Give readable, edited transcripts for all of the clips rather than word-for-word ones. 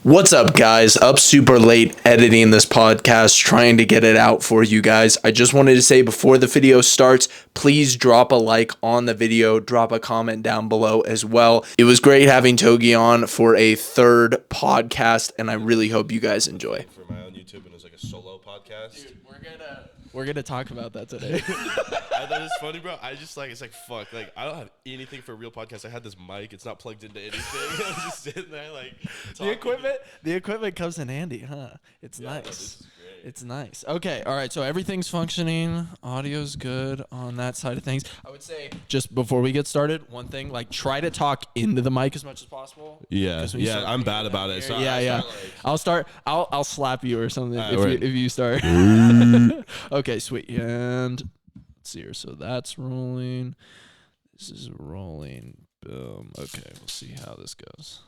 What's up, guys? Up super late editing this podcast, trying to get it out for you guys. I just wanted to say before the video starts, please drop a like on the video, drop a comment down below as well. It was great having Togi on for a third podcast, and I really hope you guys enjoy. For my own YouTube, and it was like a solo podcast. Dude, we're gonna talk about that today. I thought it was funny, bro. It's like fuck. Like, I don't have anything for a real podcast. I had this mic. It's not plugged into anything. I was just sitting there like The equipment comes in handy, huh? It's nice. This is great. It's nice. Okay, all right. So everything's functioning. Audio's good on that side of things. I would say just before we get started, one thing, like try to talk into the mic as much as possible. Yeah, I'm bad about it. So yeah. I'll start. I'll slap you or something if you start. Okay, sweet. And let's see here. So that's rolling. This is rolling. Boom. Okay, we'll see how this goes.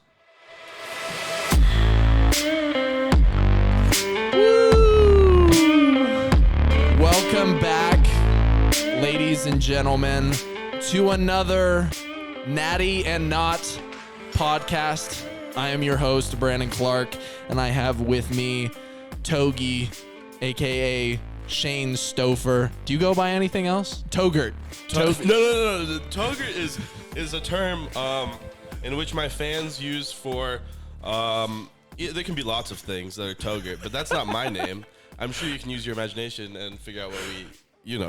Woo! Welcome back, ladies and gentlemen, to another Natty and Not podcast. I am your host, Brandon Clark, and I have with me Togi, aka Shane Stouffer. Do you go by anything else? Togert. No. Togert is a term in which my fans use for there can be lots of things that are Togert, but that's not my name. I'm sure you can use your imagination and figure out what we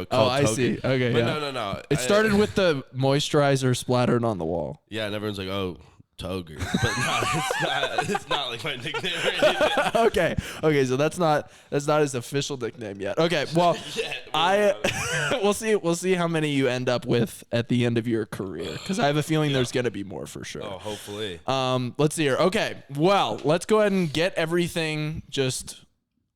call I Togert. see. Okay, but yeah. No. It started with the moisturizer splattered on the wall. Yeah, and everyone's like, oh, Togert. But no, it's not like my nickname or anything. Okay, so that's not his official nickname yet. Okay, well, we'll see how many you end up with at the end of your career, because I have a feeling there's gonna be more for sure. Oh, hopefully. Let's see here. Okay, well, let's go ahead and get everything just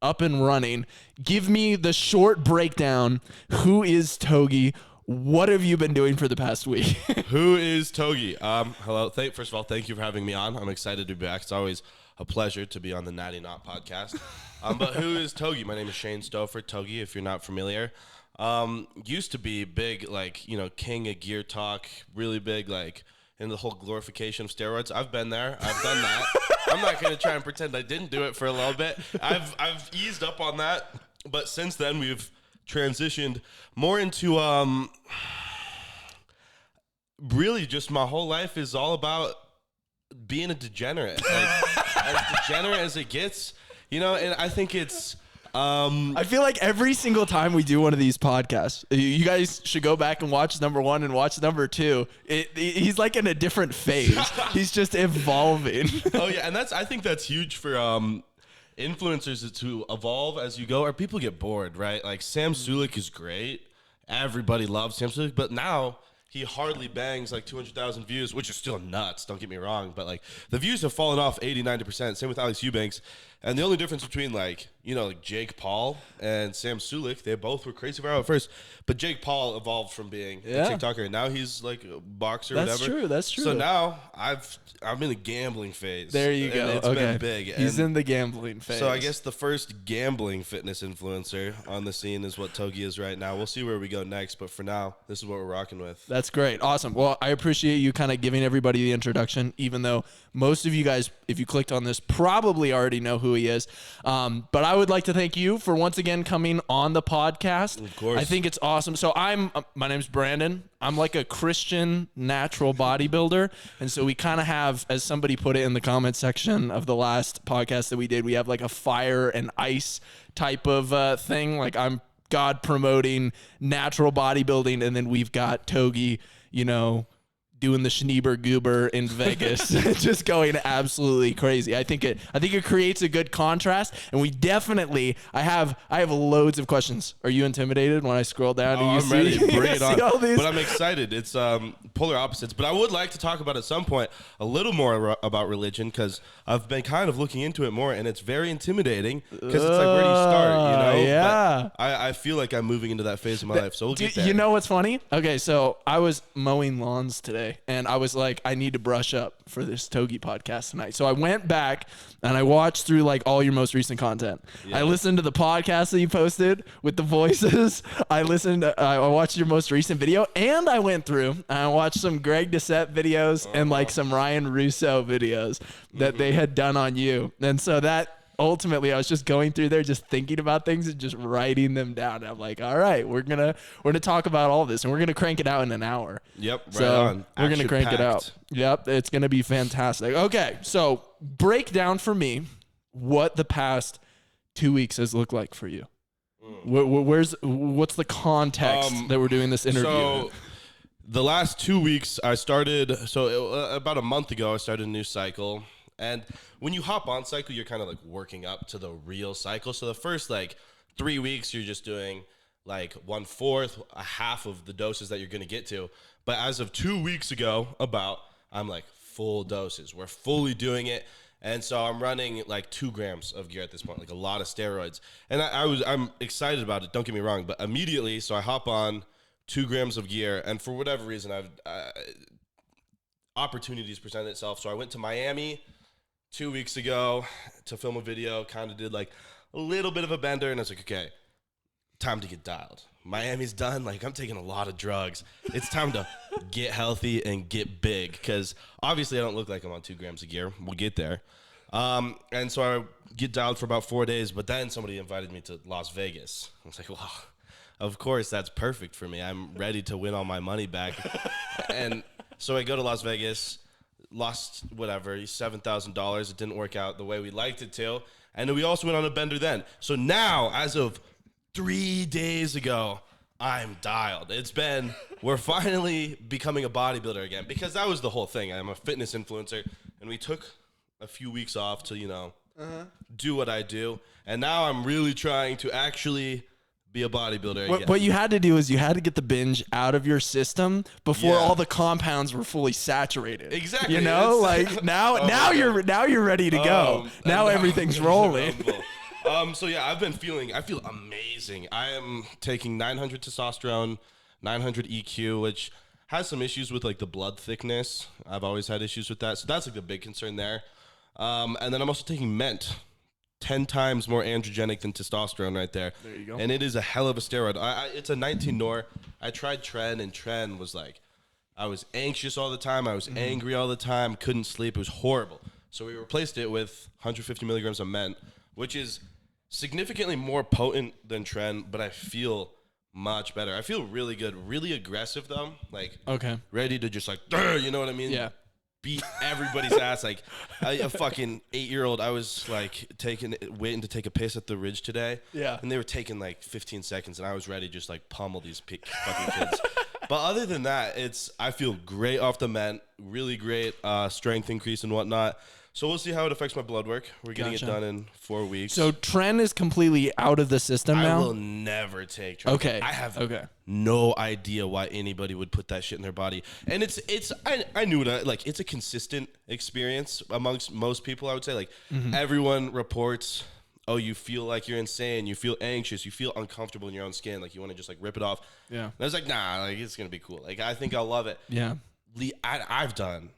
up and running. Give me the short breakdown. Who is Togi? What have you been doing for the past week? Who is Togi? Hello. First of all, thank you for having me on. I'm excited to be back. It's always a pleasure to be on the Natty Not podcast. But who is Togi? My name is Shane Stouffer. Togi, if you're not familiar. Used to be big, king of gear talk, really big, in the whole glorification of steroids. I've been there. I've done that. I'm not going to try and pretend I didn't do it for a little bit. I've eased up on that. But since then, we've transitioned more into really just my whole life is all about being a degenerate, as degenerate as it gets, and I think it's I feel like every single time we do one of these podcasts, you guys should go back and watch number 1 and watch number 2. He's like in a different phase. He's just evolving. Oh yeah, and I think that's huge for influencers to evolve as you go, or people get bored, right? Like Sam Sulek is great. Everybody loves Sam Sulek, but now he hardly bangs 200,000 views, which is still nuts. Don't get me wrong. But the views have fallen off 80, 90%. Same with Alex Eubanks. And the only difference between Jake Paul and Sam Sulek, they both were crazy viral at first. But Jake Paul evolved from being a TikToker, and now he's a boxer or whatever. That's true. So now I'm in the gambling phase. There you go. It's been big. He's in the gambling phase. So I guess the first gambling fitness influencer on the scene is what Togi is right now. We'll see where we go next, but for now, this is what we're rocking with. That's great. Awesome. Well, I appreciate you kind of giving everybody the introduction, even though most of you guys, if you clicked on this, probably already know who he is. But I would like to thank you for once again coming on the podcast. Of course. I think it's awesome. So my name's Brandon. I'm like a Christian natural bodybuilder. And so we kind of have, as somebody put it in the comment section of the last podcast that we did, we have like a fire and ice type of thing. Like I'm God promoting natural bodybuilding. And then we've got Togi, doing the Schneeber Goober in Vegas, just going absolutely crazy. I think it creates a good contrast, and we definitely. I have loads of questions. Are you intimidated when I scroll down? And I'm ready. Bring it on. But I'm excited. It's polar opposites, but I would like to talk about at some point a little more about religion, because I've been kind of looking into it more, and it's very intimidating because it's like, where do you start? Yeah. But I feel like I'm moving into that phase of my life, so we'll get there. You know what's funny? Okay, so I was mowing lawns today. yesterday, and I was like, I need to brush up for this Togi podcast tonight. So I went back and I watched through like all your most recent content. I listened to the podcast that you posted with the voices. I watched your most recent video, and I went through and I watched some Greg Doucette videos and like some Ryan Russo videos that they had done on you. And so that ultimately I was just going through there, just thinking about things and just writing them down. And I'm like, all right, we're gonna talk about all this, and we're gonna crank it out in an hour. Yep, right so on. We're gonna crank it out. Action-packed. Yep, it's gonna be fantastic. Okay, so break down for me what the past 2 weeks has looked like for you. What's the context that we're doing this interview? So the last 2 weeks I started, about a month ago I started a new cycle. And when you hop on cycle, you're kind of like working up to the real cycle. So the first like 3 weeks, you're just doing like 1/4, a half of the doses that you're going to get to. But as of 2 weeks ago, I'm like full doses. We're fully doing it. And so I'm running like 2 grams of gear at this point, like a lot of steroids. And I'm excited about it. Don't get me wrong. But immediately, so I hop on 2 grams of gear. And for whatever reason, opportunities presented itself. So I went to Miami 2 weeks ago to film a video, kind of did like a little bit of a bender, and I was like, okay, time to get dialed. Miami's done. Like, I'm taking a lot of drugs. It's time to get healthy and get big, because obviously I don't look like I'm on 2 grams of gear. We'll get there. And so I get dialed for about 4 days, but then somebody invited me to Las Vegas. I was like, well, of course, that's perfect for me. I'm ready to win all my money back. And so I go to Las Vegas, lost whatever, $7,000. It didn't work out the way we liked it to. And then we also went on a bender then. So now, as of 3 days ago, I'm dialed. We're finally becoming a bodybuilder again, because that was the whole thing. I'm a fitness influencer, and we took a few weeks off to, do what I do. And now I'm really trying to actually be a bodybuilder again. What you had to do is you had to get the binge out of your system before all the compounds were fully saturated. Exactly. You know, like now you're ready to go. Now everything's rolling. So yeah, I feel amazing. I am taking 900 testosterone, 900 EQ, which has some issues with like the blood thickness. I've always had issues with that. So that's like the big concern there. And then I'm also taking Ment. 10 times more androgenic than testosterone right there. There you go. And it is a hell of a steroid. It's a 19 nor. I tried Tren, and Tren was like, I was anxious all the time. I was angry all the time. Couldn't sleep. It was horrible. So we replaced it with 150 milligrams of Ment, which is significantly more potent than Tren, but I feel much better. I feel really good. Really aggressive, though. Like, ready to just like, you know what I mean? Yeah. Beat everybody's ass. Like a fucking 8-year-old, I was like waiting to take a piss at the Ridge today. Yeah. And they were taking like 15 seconds, and I was ready to just like pummel these fucking kids. But other than that, I feel great off the Ment, really great strength increase and whatnot. So we'll see how it affects my blood work. We're getting it done in 4 weeks. So Tren is completely out of the system now? I will never take Tren. Okay. I have no idea why anybody would put that shit in their body. And I knew it. Like, it's a consistent experience amongst most people, I would say. Like, everyone reports, oh, you feel like you're insane. You feel anxious. You feel uncomfortable in your own skin. Like, you want to just, like, rip it off. Yeah. And I was like, nah, like, it's going to be cool. Like, I think I'll love it. Yeah. I've done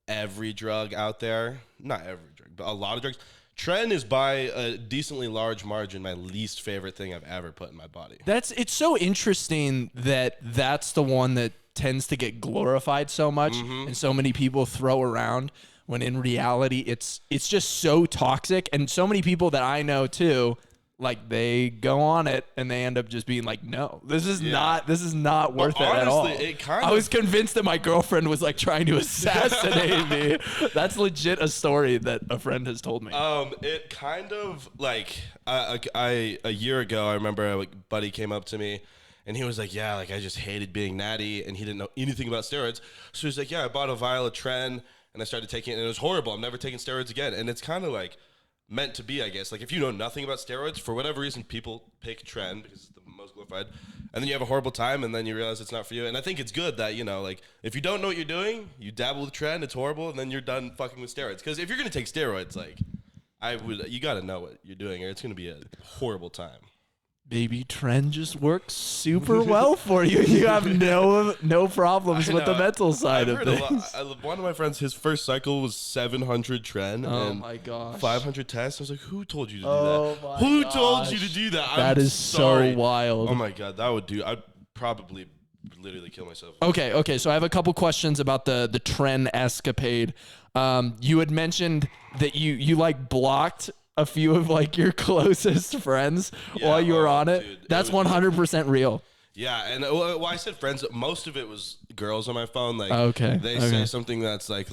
every drug out there. Not every drug, but a lot of drugs. Tren is by a decently large margin my least favorite thing I've ever put in my body. It's so interesting that that's the one that tends to get glorified so much and so many people throw around, when in reality it's just so toxic. And so many people that I know too, like, they go on it and they end up just being like, no, this is not worth it at all. I was convinced that my girlfriend was like trying to assassinate me. That's legit a story that a friend has told me. It kind of like, a year ago, I remember a buddy came up to me and he was like, yeah, like, I just hated being natty, and he didn't know anything about steroids. So he's like, yeah, I bought a vial of Tren and I started taking it, and it was horrible. I'm never taking steroids again. And it's kind of like meant to be, I guess. Like, if you know nothing about steroids, for whatever reason, people pick Tren because it's the most glorified, and then you have a horrible time, and then you realize it's not for you. And I think it's good that, like, if you don't know what you're doing, you dabble with Tren, it's horrible, and then you're done fucking with steroids. Because if you're gonna take steroids, like, you gotta know what you're doing, or it's gonna be a horrible time. Baby, Tren just works super well for you. You have no problems with the mental side of things. One of my friends, his first cycle was 700 Tren. Oh and my gosh. 500 tests. I was like, who told you to do that? My Who gosh. told you to do that? That is sorry. so wild. Oh my God, I'd probably literally kill myself. Okay. So I have a couple questions about the Tren escapade. You had mentioned that you like blocked a few of like your closest friends while you were on it. Dude, That's 100% real. Yeah, and well, I said friends. Most of it was girls on my phone. Like, they say something that's like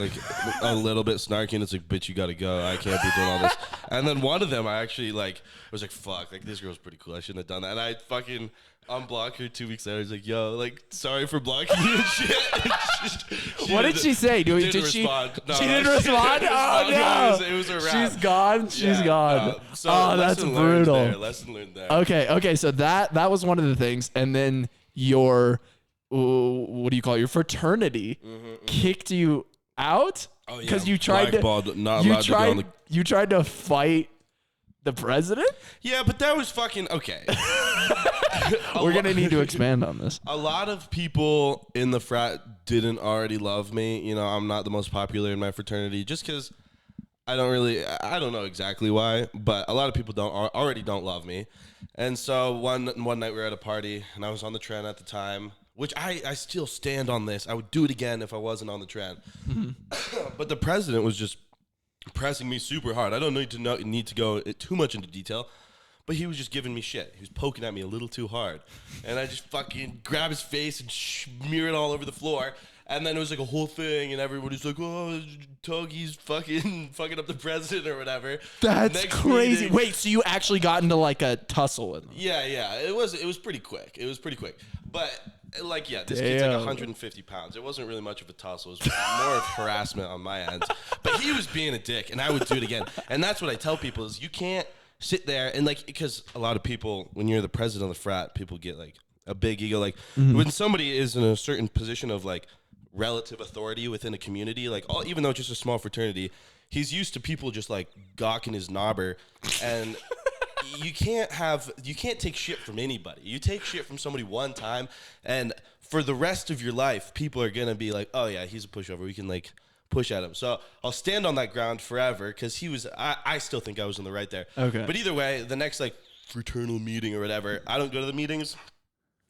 a little bit snarky, and it's like, bitch, you gotta go. I can't be doing all this. And then one of them, I actually was like, fuck, like this girl's pretty cool. I shouldn't have done that. And I fucking unblocked her 2 weeks later. I was like, yo, like, sorry for blocking you and shit. What did she say? Did she respond? She didn't respond? Oh, no. It was a wrap. She's gone? She's gone. So that's brutal. Lesson learned there. Okay. So that was one of the things. And then your, what do you call it? Your fraternity kicked you out? Oh, yeah. Because you tried you tried to fight the president? Yeah, but that was fucking okay. We're gonna need to expand on this. A lot of people in the frat didn't already love me. You know, I'm not the most popular in my fraternity just because I don't know exactly why, but a lot of people already don't love me. And so one night we were at a party and I was on the Tren at the time, which I still stand on this. I would do it again if I wasn't on the Tren. But the president was just pressing me super hard. I don't need to go too much into detail, but he was just giving me shit. He was poking at me a little too hard. And I just fucking grab his face and smear it all over the floor. And then it was like a whole thing, and everybody's like, oh, Togi's fucking up the president or whatever. That's Next crazy. meeting, Wait, so you actually got into like a tussle with them? Yeah. It was pretty quick. But like, yeah, this kid's like 150 pounds. It wasn't really much of a tussle. It was more of harassment on my end. But he was being a dick, and I would do it again. And that's what I tell people is you can't sit there and like, because a lot of people, when you're the president of the frat, people get like a big ego. Like when somebody is in a certain position of like relative authority within a community, like even though it's just a small fraternity, he's used to people just like gawking his knobber, and you can't take shit from anybody. You take shit from somebody one time, and for the rest of your life, people are gonna be like, oh yeah, he's a pushover. We can like push at him. So I'll stand on that ground forever because I still think I was in the right there. Okay. But either way, the next like fraternal meeting or whatever, I don't go to the meetings.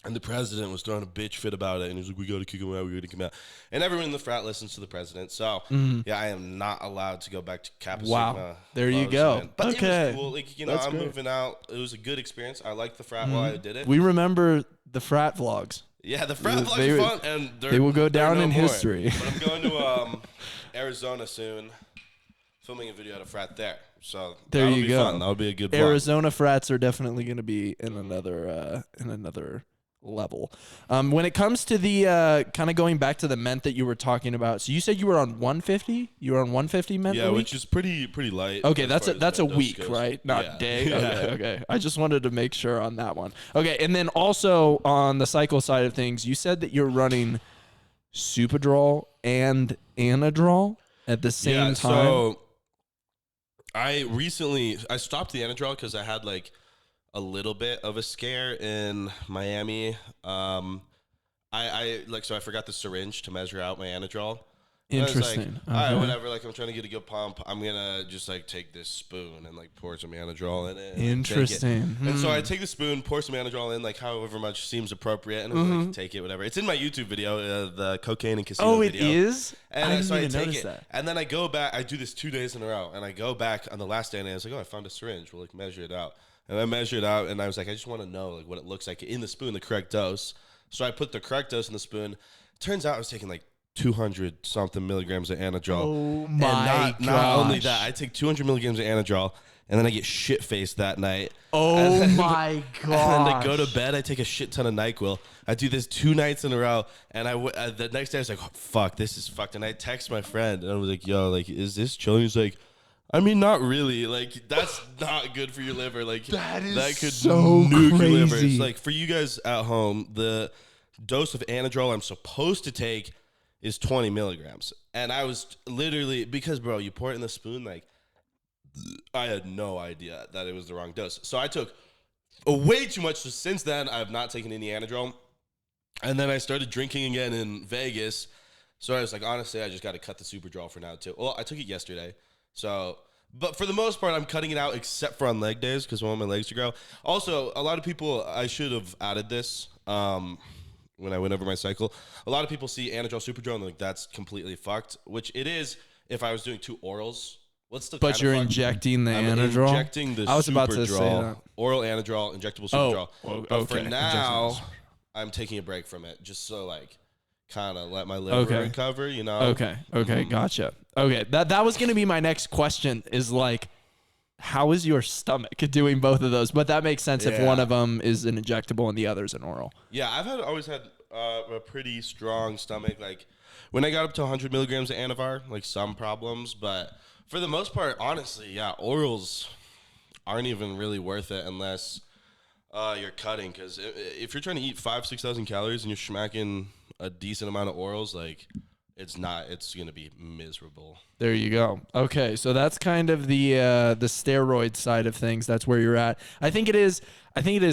And the president was throwing a bitch fit about it. And he was like, we got to kick him out. We got to kick him out. And everyone in the frat listens to the president. So, yeah, I am not allowed to go back to Kappa Sigma. Wow. There you go. But okay. it was cool. Like, you know, I'm moving out. It was a good experience. I liked the frat while I did it. We remember the frat vlogs. Yeah, the frat vlogs are fun. And they will go down in history. But I'm going to Arizona soon, filming a video at a frat there. So there you go. Fun. That'll be a good vlog. Arizona frats are definitely going to be in another level. When it comes to the kind of going back to the ment that you were talking about, so you said you were on 150. You were on 150 ment. Yeah, which is pretty light. Okay, that's a week, right? Not day. Okay. I just wanted to make sure on that one. Okay, and then also on the cycle side of things, you said that you're running Superdrol and Anadrol at the same time. So I stopped the Anadrol because I had like a little bit of a scare in Miami. I forgot the syringe to measure out my Anadrol. Interesting. All right, whatever. Like, I'm trying to get a good pump. I'm gonna just like take this spoon and like pour some Anadrol in it. Interesting. And so I take the spoon, pour some Anadrol in, like however much seems appropriate, and I'm like, take it, whatever. It's in my YouTube video, the cocaine and casino video. Oh, it is? And I didn't so even I take notice it, that. and then I go back. I do this 2 days in a row, and I go back on the last day, and I was like, oh, I found a syringe. We'll like measure it out. And I measured it out, and I was like, I just want to know like what it looks like in the spoon, the correct dose. So I put the correct dose in the spoon. Turns out I was taking like 200 something milligrams of Anadrol. Oh my god! Not only that, I take 200 milligrams of Anadrol, and then I get shit faced that night. Oh my god! And then to go to bed, I take a shit ton of NyQuil. I do this 2 nights in a row, and the next day I was like, oh, "Fuck, this is fucked." And I text my friend, and I was like, "Yo, like, is this chill?" And he's like, I mean, not really. Like, that's not good for your liver. Like, that could so nuke crazy. your liver. It's like, for you guys at home, the dose of Anadrol I'm supposed to take is 20 milligrams. And I was literally, because, bro, you pour it in the spoon, like, I had no idea that it was the wrong dose. So I took way too much. So since then, I have not taken any Anadrol. And then I started drinking again in Vegas. So I was like, honestly, I just got to cut the Superdrol for now too. Well, I took it yesterday. So, but for the most part, I'm cutting it out except for on leg days because I want my legs to grow. Also, a lot of people, I should have added this when I went over my cycle. A lot of people see Anadrol, Superdrol, and they're like, that's completely fucked, which it is if I was doing 2 orals. What's the But you're injecting the Anadrol? Injecting the I was about to say Superdrol, that. Oral Anadrol, injectable Superdrol. But for okay. now, I'm taking a break from it just so like kind of let my liver Okay. recover, you know? Okay, gotcha. Okay, that was going to be my next question is like, how is your stomach doing both of those? But that makes sense if one of them is an injectable and the other is an oral. Yeah, I've always had a pretty strong stomach. Like when I got up to 100 milligrams of Anavar, like some problems, but for the most part, honestly, yeah, orals aren't even really worth it unless you're cutting. Because if you're trying to eat 6,000 calories and you're smacking a decent amount of orals, like it's going to be miserable. There you go. Okay, so that's kind of the steroid side of things. That's where you're at. I think it is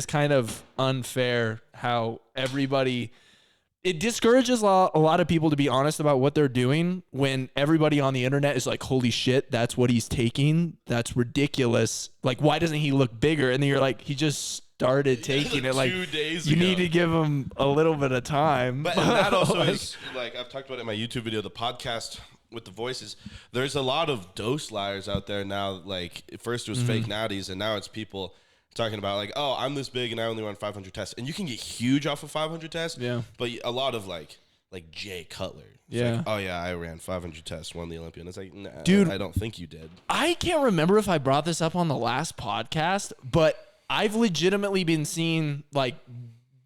kind of unfair how it discourages a lot of people to be honest about what they're doing when everybody on the internet is like, holy shit, that's what he's taking. That's ridiculous. Like, why doesn't he look bigger? And then you're like, he just started taking it. Like 2 days you ago. need to give him a little bit of time. But and that also is like I've talked about it in my YouTube video, the podcast with the voices. There's a lot of dose liars out there now. Like at first it was fake natties, and now it's people talking about like, oh, I'm this big and I only run 500 tests, and you can get huge off of 500 tests. Yeah. But a lot of like Jay Cutler. It's yeah. like, oh yeah, I ran 500 tests, won the Olympia, and it's like, nah, dude, I don't think you did. I can't remember if I brought this up on the last podcast, but I've legitimately been seeing like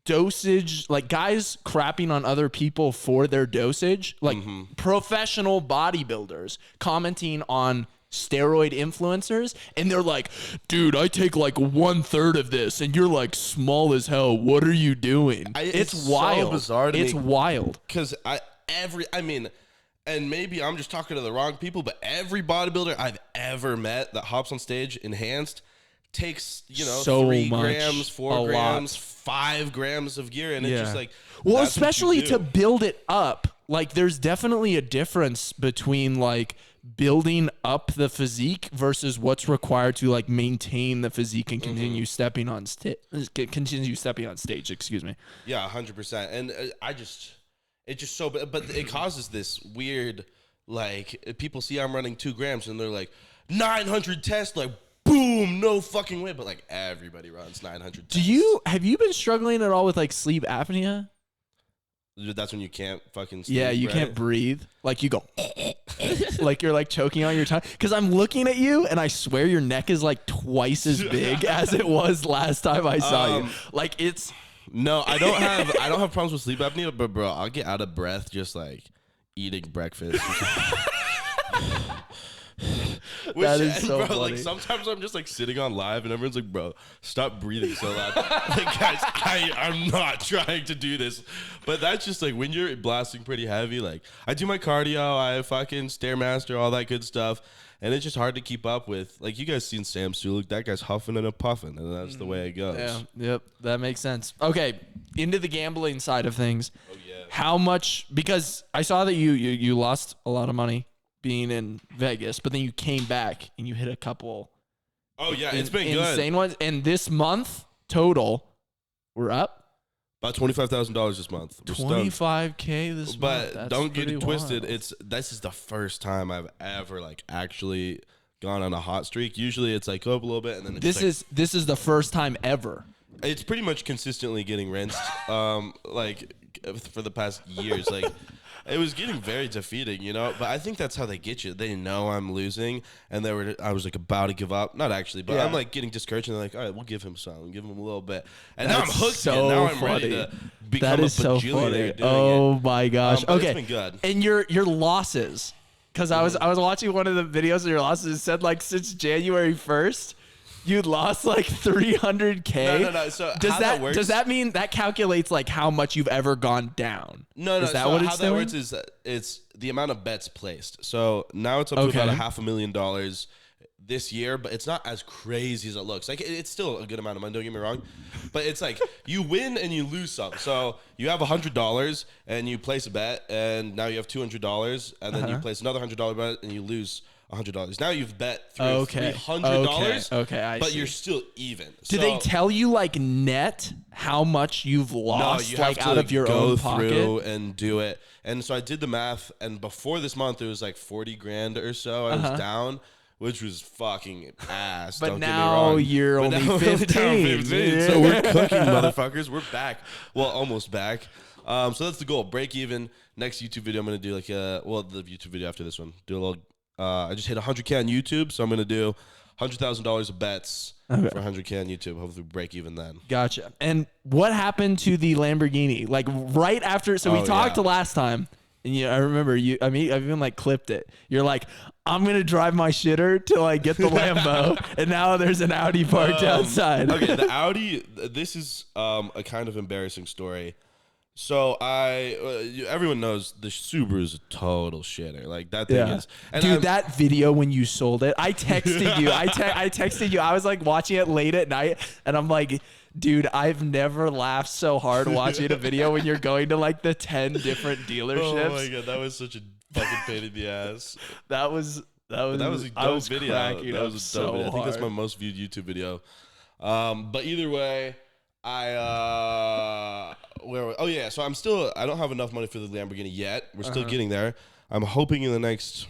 dosage, like guys crapping on other people for their dosage, like professional bodybuilders commenting on steroid influencers, and they're like, dude, I take like 1/3 of this and you're like small as hell. What are you doing? It's wild. So bizarre to it's me. wild. Because and maybe I'm just talking to the wrong people, but every bodybuilder I've ever met that hops on stage enhanced takes, So 3 much, grams, 4 a grams, lot. 5 grams of gear, and it's just like, well, that's what especially you do. to build it up. Like there's definitely a difference between like building up the physique versus what's required to like maintain the physique and continue stepping on stage. Excuse me. Yeah, 100%. And it's just so, but it causes this weird, like people see I'm running 2 grams and they're like 900 tests, like boom, no fucking way. But like everybody runs 900 tests. Have you been struggling at all with like sleep apnea? That's when you can't fucking sleep, Yeah, you right? can't breathe. Like you go, like you're like choking on your tongue. Because I'm looking at you, and I swear your neck is like twice as big as it was last time I saw you. Like it's. No, I don't have problems with sleep apnea, but bro, I'll get out of breath just like eating breakfast. That is so bro, funny. like sometimes I'm just like sitting on live and everyone's like, bro, stop breathing so loud. Like guys, I'm not trying to do this. But that's just like when you're blasting pretty heavy, like I do my cardio, I fucking Stairmaster, all that good stuff. And it's just hard to keep up with. Like you guys seen Sam Sulek, that guy's huffing and a puffing, and that's the way it goes. Yeah, yep, that makes sense. Okay, into the gambling side of things. Oh yeah. How much? Because I saw that you lost a lot of money being in Vegas, but then you came back and you hit a couple. Oh yeah, it's been good. Insane ones. And this month total, we're up About $25,000 this month. We're stoked. $25K this month. But That's don't get pretty it twisted. wild. This is the first time I've ever like actually gone on a hot streak. Usually it's like go up a little bit and then it's This is the first time ever. it's pretty much consistently getting rinsed. Like for the past years, like it was getting very defeating, But I think that's how they get you. They know I'm losing, and I was like about to give up. Not actually, but I'm like getting discouraged, and they're like, all right, we'll give him some, give him a little bit, and now I'm hooked. So again. Now I'm funny. ready to become That a is so bajillionaire funny. doing Oh it. my gosh. But Okay. it's been good. And your losses, because I was watching one of the videos of your losses. It said like since January 1st, you'd lost like 300K. No. So does how that works? does that mean that calculates like how much you've ever gone down? No. Is that so what how it's that doing? works is it's the amount of bets placed. So now it's up to about $500,000. this year, but it's not as crazy as it looks. Like it's still a good amount of money, don't get me wrong, but it's like you win and you lose some. So you have $100 and you place a bet, and now you have $200, and then you place another $100 bet and you lose $100. Now you've bet $300. Okay, but you're still even. Do they tell you like net how much you've lost, no, you have to, out of your own pocket? Go through and do it. And so I did the math, and before this month, it was like 40 grand or so. I was down, which was fucking ass. But don't now get me wrong. you're only 15. Yeah. So we're cooking, motherfuckers. We're back. Well, almost back. So that's the goal. Break even. Next YouTube video, I'm gonna do like the YouTube video after this one. Do a little. I just hit 100K on YouTube, so I'm gonna do $100,000 of bets for 100K on YouTube. Hopefully, break even then. Gotcha. And what happened to the Lamborghini? Like right after, so we talked last time. And I remember I've even like clipped it. You're like, I'm going to drive my shitter till I get the Lambo. And now there's an Audi parked outside. Okay, the Audi, this is a kind of embarrassing story. So everyone knows the Subaru is a total shitter. Like that thing is. And dude, that video when you sold it, I texted you. I texted you. I was like watching it late at night and I'm like, dude, I've never laughed so hard watching a video when you're going to like the 10 different dealerships. Oh my God, that was such a fucking pain in the ass. That was a dope video. That was a dope video. I think that's my most viewed YouTube video. But either way, so I don't have enough money for the Lamborghini yet. We're still getting there. I'm hoping in the next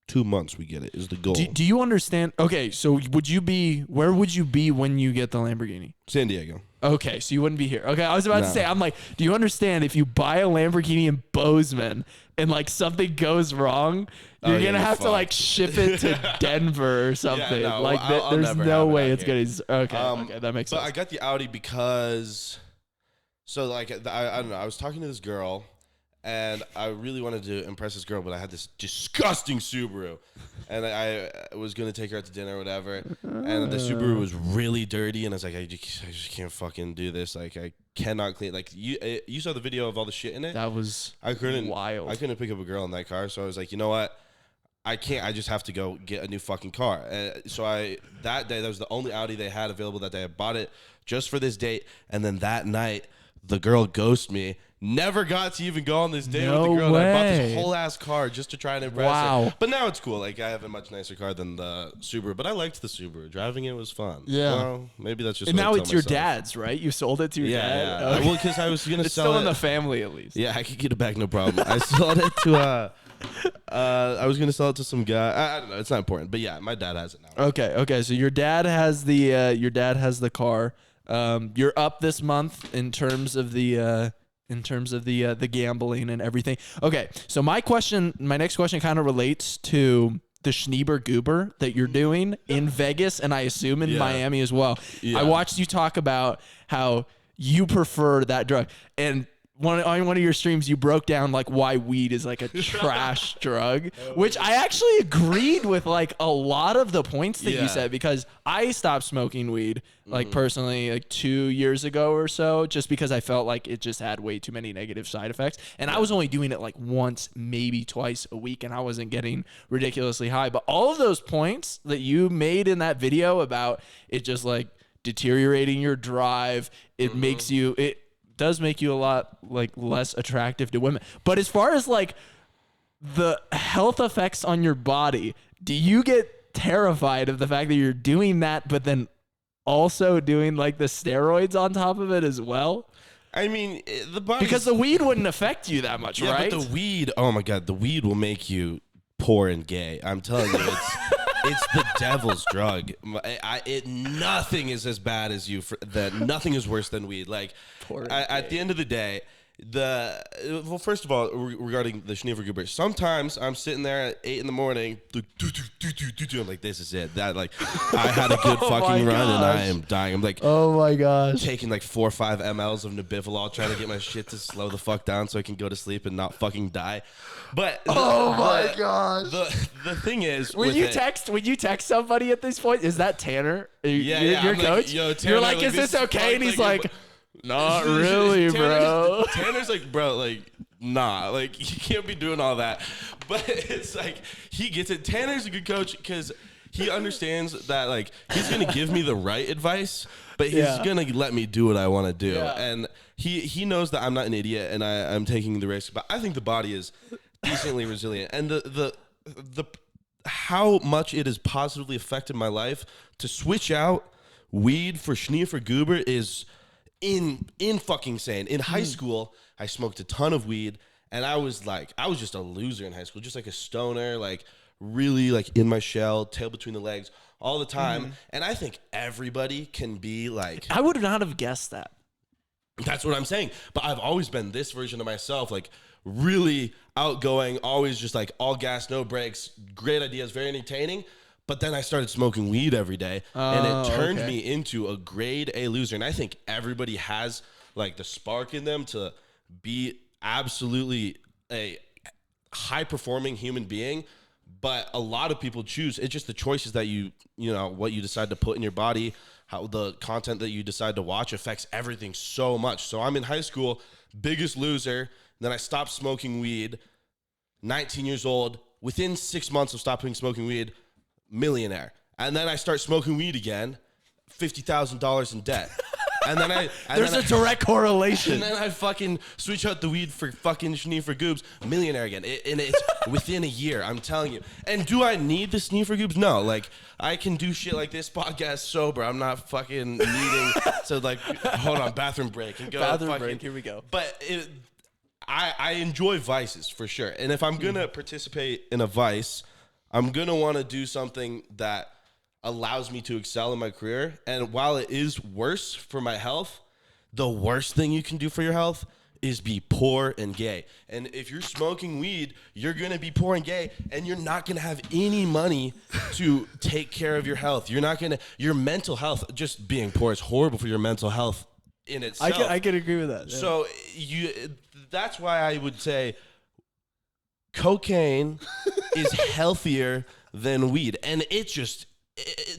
2 months we get it is the goal. Do you understand? Okay, so where would you be when you get the Lamborghini? San Diego. Okay, so you wouldn't be here. Okay, I was about to say, I'm like, do you understand if you buy a Lamborghini in Bozeman and like something goes wrong, you're gonna have to like ship it to Denver or something. Yeah, no, like there's no way it's gonna. Okay, that makes sense. But I got the Audi because, so like I don't know. I was talking to this girl. And I really wanted to impress this girl, but I had this disgusting Subaru. And I was going to take her out to dinner or whatever. And the Subaru was really dirty. And I was like, I just can't fucking do this. Like, I cannot clean. Like, you saw the video of all the shit in it? That was wild. I couldn't pick up a girl in that car. So I was like, you know what? I can't. I just have to go get a new fucking car. So that day, that was the only Audi they had available that day. I bought it just for this date. And then that night, the girl ghosted me. Never got to even go on this date with the girl. I bought this whole ass car just to try and impress her. But now it's cool. Like I have a much nicer car than the Subaru, but I liked the Subaru. Driving it was fun. Yeah. Well, maybe that's just. And now it's your dad's, right? You sold it to your dad. Yeah. Okay. Well, because I was gonna sell it. It's still in the family at least. Yeah, I could get it back, no problem. I sold it to I was gonna sell it to some guy. I don't know. It's not important, but yeah, my dad has it now. Okay. So your dad has the car. You're up this month in terms of the gambling and everything. Okay, so my next question kind of relates to the Schneeber Goober that you're doing in Vegas, and I assume in Miami as well. Yeah. I watched you talk about how you prefer that drug, and on one of your streams, you broke down like why weed is like a trash drug, which I actually agreed with like a lot of the points that you said, because I stopped smoking weed like personally like 2 years ago or so, just because I felt like it just had way too many negative side effects. And I was only doing it like once, maybe twice a week, and I wasn't getting ridiculously high. But all of those points that you made in that video about it just like deteriorating your drive, it makes you, it does make you a lot like less attractive to women. But as far as like the health effects on your body, do you get terrified of the fact that you're doing that, but then also doing like the steroids on top of it as well? I mean, the body, because the weed wouldn't affect you that much, right? But the weed, oh my God, the weed will make you poor and gay. I'm telling you, it's the devil's drug. Nothing is as bad as you. Nothing is worse than weed. Like at the end of the day, first of all, regarding the Schneever Goober, sometimes I'm sitting there at 8 in the morning, I'm like, this is it. That like, I had a good fucking run and I am dying. I'm like, oh my gosh, taking like 4 or 5 mLs of Nebivolol, trying to get my shit to slow the fuck down so I can go to sleep and not fucking die. But my gosh, the thing is, when you text somebody at this point, is that Tanner? Your coach? Like, yo, Tanner, you're like, is this okay? And he's like, not really, bro. Tanner's like, bro, like, nah, like, you can't be doing all that. But it's like, he gets it. Tanner's a good coach because he understands that like he's gonna give me the right advice, but he's gonna let me do what I want to do. Yeah. And he knows that I'm not an idiot and I'm taking the risk. But I think the body is decently resilient, and the how much it has positively affected my life to switch out weed for Schneefer Goober is in fucking insane. In high school, I smoked a ton of weed, and I was just a loser in high school, just like a stoner, like really like in my shell, tail between the legs all the time. And I think everybody can be like, I would not have guessed that. that's what I'm saying. But I've always been this version of myself, like really outgoing, always just like all gas, no brakes, great ideas, very entertaining. But then I started smoking weed every day, and it turned me into a grade A loser. And I think everybody has like the spark in them to be absolutely a high performing human being. But a lot of people choose. It's just the choices that you know, what you decide to put in your body, how the content that you decide to watch affects everything so much. So I'm in high school, biggest loser. Then I stopped smoking weed, 19 years old. Within 6 months of stopping smoking weed, millionaire. And then I start smoking weed again, $50,000 in debt. And then There's a direct correlation. And then I fucking switch out the weed for fucking Schneefer Goobs, millionaire again. And it's within a year, I'm telling you. And do I need the Schneefer Goobs? No. Like, I can do shit like this podcast sober. I'm not fucking needing to like, hold on, bathroom break and go. Bathroom break, here we go. But I enjoy vices for sure. And if I'm going to participate in a vice, I'm going to want to do something that allows me to excel in my career. And while it is worse for my health, the worst thing you can do for your health is be poor and gay. And if you're smoking weed, you're going to be poor and gay, and you're not going to have any money to take care of your health. You're not going to, your mental health, just being poor is horrible for your mental health in itself. I can agree with that. Yeah. So that's why I would say cocaine is healthier than weed. And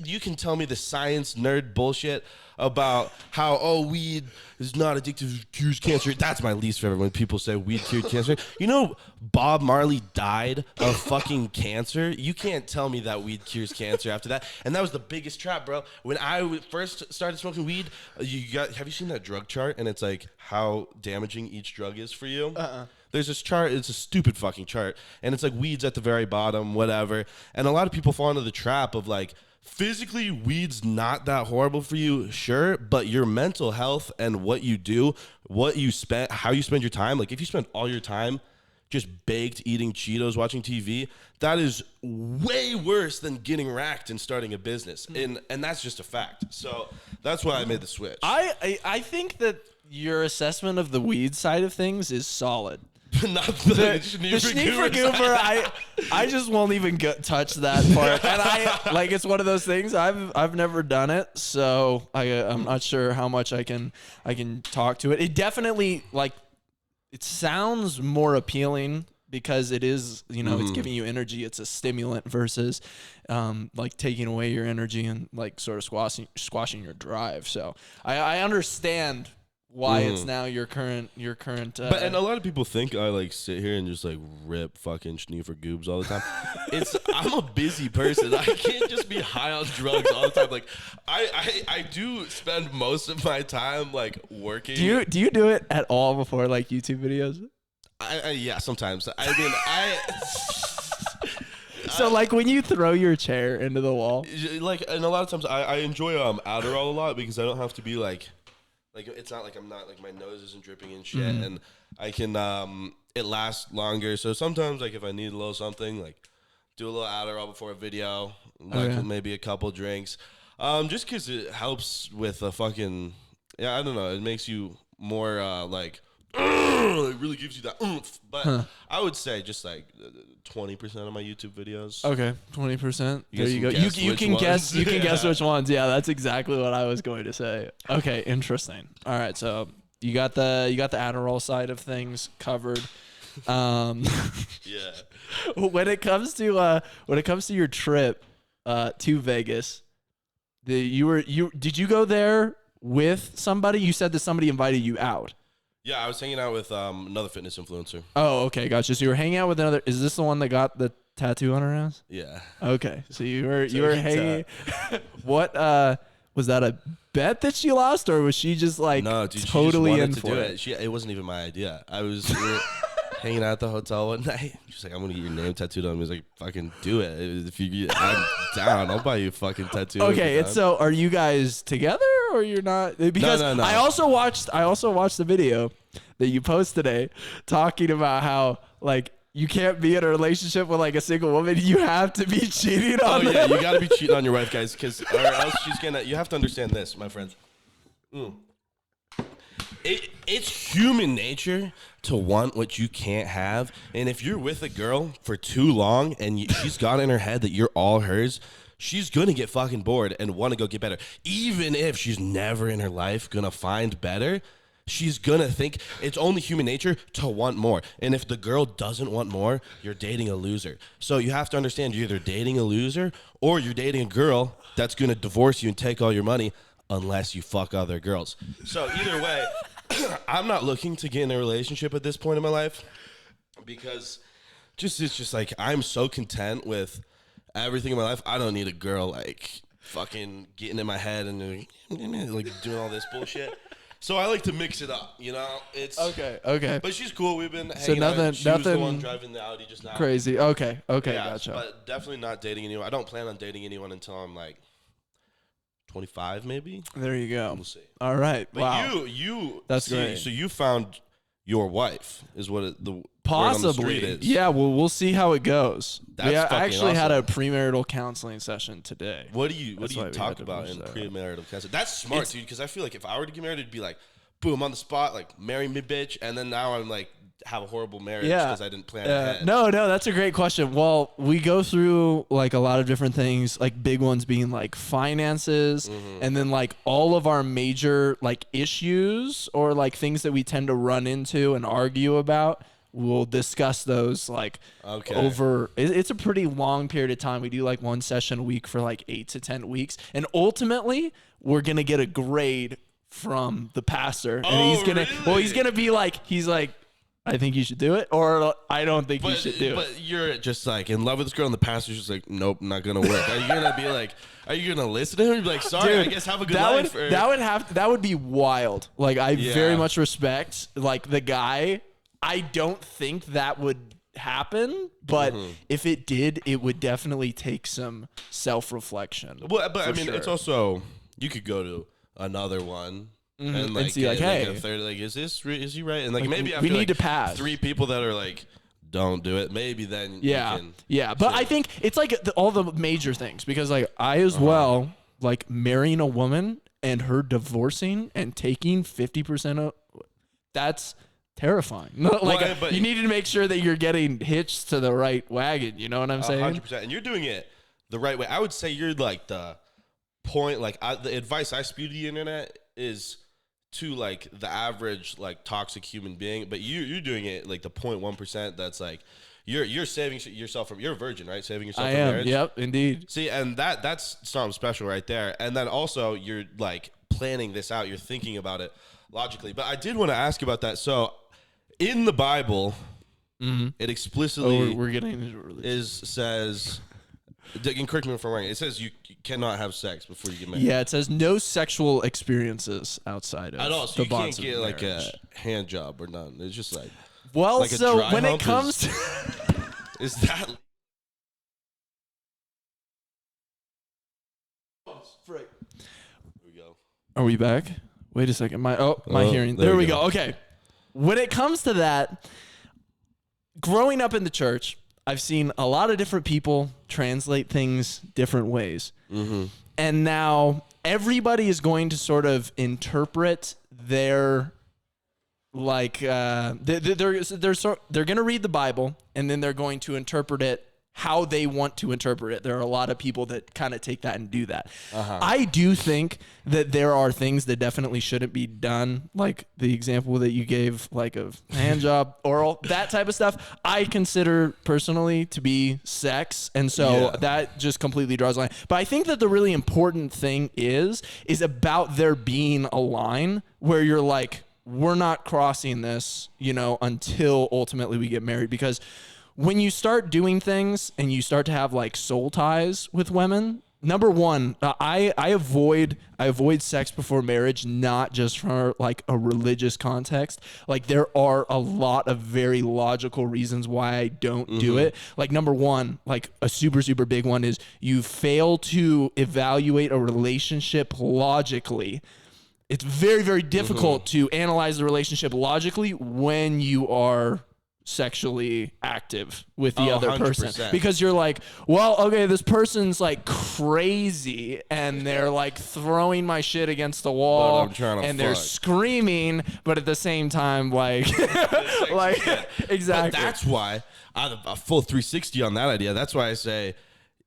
you can tell me the science nerd bullshit about how, weed is not addictive, cures cancer. That's my least favorite when people say weed cured cancer. You know, Bob Marley died of fucking cancer. You can't tell me that weed cures cancer after that. And that was the biggest trap, bro. When I first started smoking weed, have you seen that drug chart? And it's like how damaging each drug is for you. There's this chart, it's a stupid fucking chart, and it's like weed's at the very bottom, whatever. And a lot of people fall into the trap of like, physically, weed's not that horrible for you, sure, but your mental health and what you do, how you spend your time, like if you spend all your time just baked, eating Cheetos, watching TV, that is way worse than getting racked and starting a business. And that's just a fact. So that's why I made the switch. I think that your assessment of the weed side of things is solid. Not the Schneefer Goober, I just won't even touch that part. And it's one of those things. I've never done it, so I'm not sure how much I can talk to it. It definitely it sounds more appealing because it is, it's giving you energy. It's a stimulant versus taking away your energy and sort of squashing your drive. So I understand why it's now your current but and a lot of people think I sit here and just rip fucking Schneefer Goobs all the time. I'm a busy person. I can't just be high on drugs all the time. I do spend most of my time working. Do you do it at all before YouTube videos? Yeah, sometimes. So when you throw your chair into the wall, and a lot of times I enjoy Adderall a lot because I don't have to be it's not like I'm not my nose isn't dripping and shit, and I can it lasts longer. So sometimes if I need a little something, do a little Adderall before a video, maybe a couple drinks, just because it helps with a fucking I don't know, it makes you more it really gives you that oomph. But I would say just 20% of my YouTube videos. Okay, 20%. There you go. You can guess. You can guess which ones. Yeah, that's exactly what I was going to say. Okay, interesting. All right, so you got the Adderall side of things covered. Yeah. When it comes to your trip to Vegas, did you go there with somebody? You said that somebody invited you out. Yeah, I was hanging out with another fitness influencer. Oh, okay, gotcha. So you were hanging out with another. Is this the one that got the tattoo on her ass? Yeah. Okay, so you were hanging. What was that a bet that she lost, or was she just like No, dude, totally she just in wanted to for do it? It wasn't even my idea. We were hanging out at the hotel one night. She's like, I'm gonna get your name tattooed on me. I was like, fucking do it. I'm down. I'll buy you a fucking tattoo. Okay, and so are you guys together or you're not? Because No. I also watched the video that you posted today talking about how like you can't be in a relationship with like a single woman. You have to be cheating on them. Yeah, you gotta be cheating on your wife, guys, or else she's gonna. You have to understand this, my friends. It's human nature to want what you can't have, and if you're with a girl for too long and she's got in her head that you're all hers, she's gonna get fucking bored and want to go get better. Even if she's never in her life gonna find better, she's gonna think it's only human nature to want more. And if the girl doesn't want more, you're dating a loser. So you have to understand you're either dating a loser or you're dating a girl that's gonna divorce you and take all your money unless you fuck other girls. So either way, I'm not looking to get in a relationship at this point in my life because it's just like I'm so content with everything in my life. I don't need a girl like fucking getting in my head and like doing all this bullshit. So I like to mix it up, you know. It's Okay. But she's cool. We've been hanging So nothing, out. She was the nothing one driving the Audi just now. crazy. Okay, Yeah, gotcha. but definitely not dating anyone. I don't plan on dating anyone until I'm like 25, maybe. There you go. We'll see. All right. But wow. That's great. So you found your wife is what the word on the Possibly. street is. Yeah. Well, we'll see how it goes. That's I fucking actually had a awesome. premarital counseling session today. What do you That's why we talk had to about push in that. premarital counseling? That's smart, dude. Because I feel like if I were to get married, it'd be like, boom, on the spot, like marry me, bitch, and then now I'm like have a horrible marriage because I didn't plan ahead. No, that's a great question. Well, we go through like a lot of different things, like big ones being like finances, and then like all of our major like issues or like things that we tend to run into and argue about. We'll discuss those like over. It's a pretty long period of time. We do like one session a week for like 8 to 10 weeks, and ultimately we're gonna get a grade from the pastor, and he's gonna be like, I think you should do it, or I don't think you should do it. But you're just like in love with this girl, and the pastor's just like, nope, not gonna work. Are you gonna be like, are you gonna listen to him? You'd be like, sorry, Dude, I guess have a good life. That would be wild. Like I very much respect like the guy. I don't think that would happen, but if it did, it would definitely take some self-reflection. Well, but I mean, sure. it's also you could go to another one. And like, see, like, hey, a third, like, is he right? And like, maybe we after need to pass 3 people that are like, don't do it. Maybe then you can. Yeah. But I think it's like all the major things because like I as well like marrying a woman and her divorcing and taking 50% of that's terrifying. Like but you need to make sure that you're getting hitched to the right wagon. You know what I'm saying? 100%. And you're doing it the right way. I would say you're like the point. Like the advice I spew to the internet is to like the average like toxic human being, but you're doing it like the 0.1% that's like you're saving yourself from, you're a virgin, right? Saving yourself from marriage. Yep, indeed. See, and that's something special right there. And then also you're like planning this out, you're thinking about it logically. But I did want to ask about that. So in the Bible, it explicitly we're getting into religion. says, and correct me if I'm wrong, it says you cannot have sex before you get married. Yeah, it says no sexual experiences outside of At all. So the you can't bonds of get like a marriage. hand job or none. It's just like, Well, like a so dry when it hump comes to is that Here we go. Are we back? Wait a second. My hearing. there There we we go. go. Okay. When it comes to that, growing up in the church, I've seen a lot of different people translate things different ways. And now everybody is going to sort of interpret their like they're going to read the Bible and then they're going to interpret it how they want to interpret it. There are a lot of people that kind of take that and do that. I do think that there are things that definitely shouldn't be done, like the example that you gave, like of hand job, oral, that type of stuff. I consider personally to be sex, and so that just completely draws a line. But I think that the really important thing is about there being a line where you're like, we're not crossing this, until ultimately we get married, because when you start doing things and you start to have like soul ties with women, number one, I avoid sex before marriage, not just from like a religious context. Like there are a lot of very logical reasons why I don't do it. Like number one, like a super, super big one is you fail to evaluate a relationship logically. It's very, very difficult to analyze the relationship logically when you are sexually active with the other 100%. person, because you're like, well, okay, this person's like crazy and they're like throwing my shit against the wall and they're screaming, but at the same time, like, like exactly. But that's why a full 360 on that idea. That's why I say,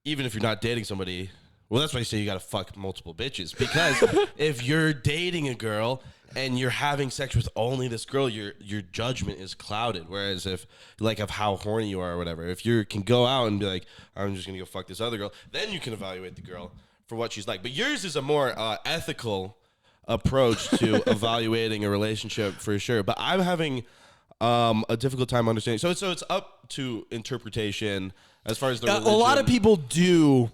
even if you're not dating somebody, well, that's why I say you got to fuck multiple bitches, because if you're dating a girl and you're having sex with only this girl, your judgment is clouded. Whereas if, like, of how horny you are or whatever, if you can go out and be like, I'm just going to go fuck this other girl, then you can evaluate the girl for what she's like. But yours is a more ethical approach to evaluating a relationship for sure. But I'm having a difficult time understanding. So it's up to interpretation as far as the religion. A lot of people do,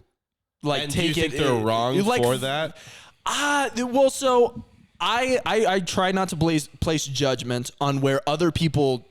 like, and take do you think they're wrong like, for that? Well, so I try not to place judgment on where other people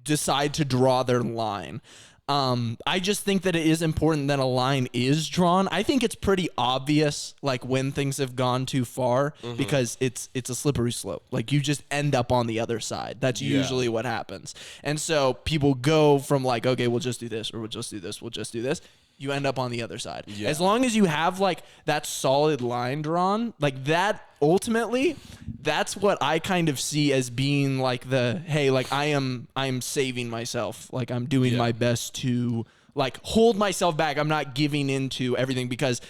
decide to draw their line. I just think that it is important that a line is drawn. I think it's pretty obvious, like, when things have gone too far, because it's a slippery slope. Like, you just end up on the other side. That's usually what happens. And so people go from like, okay, we'll just do this, or we'll just do this, we'll just do this. You end up on the other side. Yeah. As long as you have like that solid line drawn, like that, ultimately, that's what I kind of see as being like the, hey, like I'm saving myself. Like I'm doing my best to like hold myself back. I'm not giving into everything, because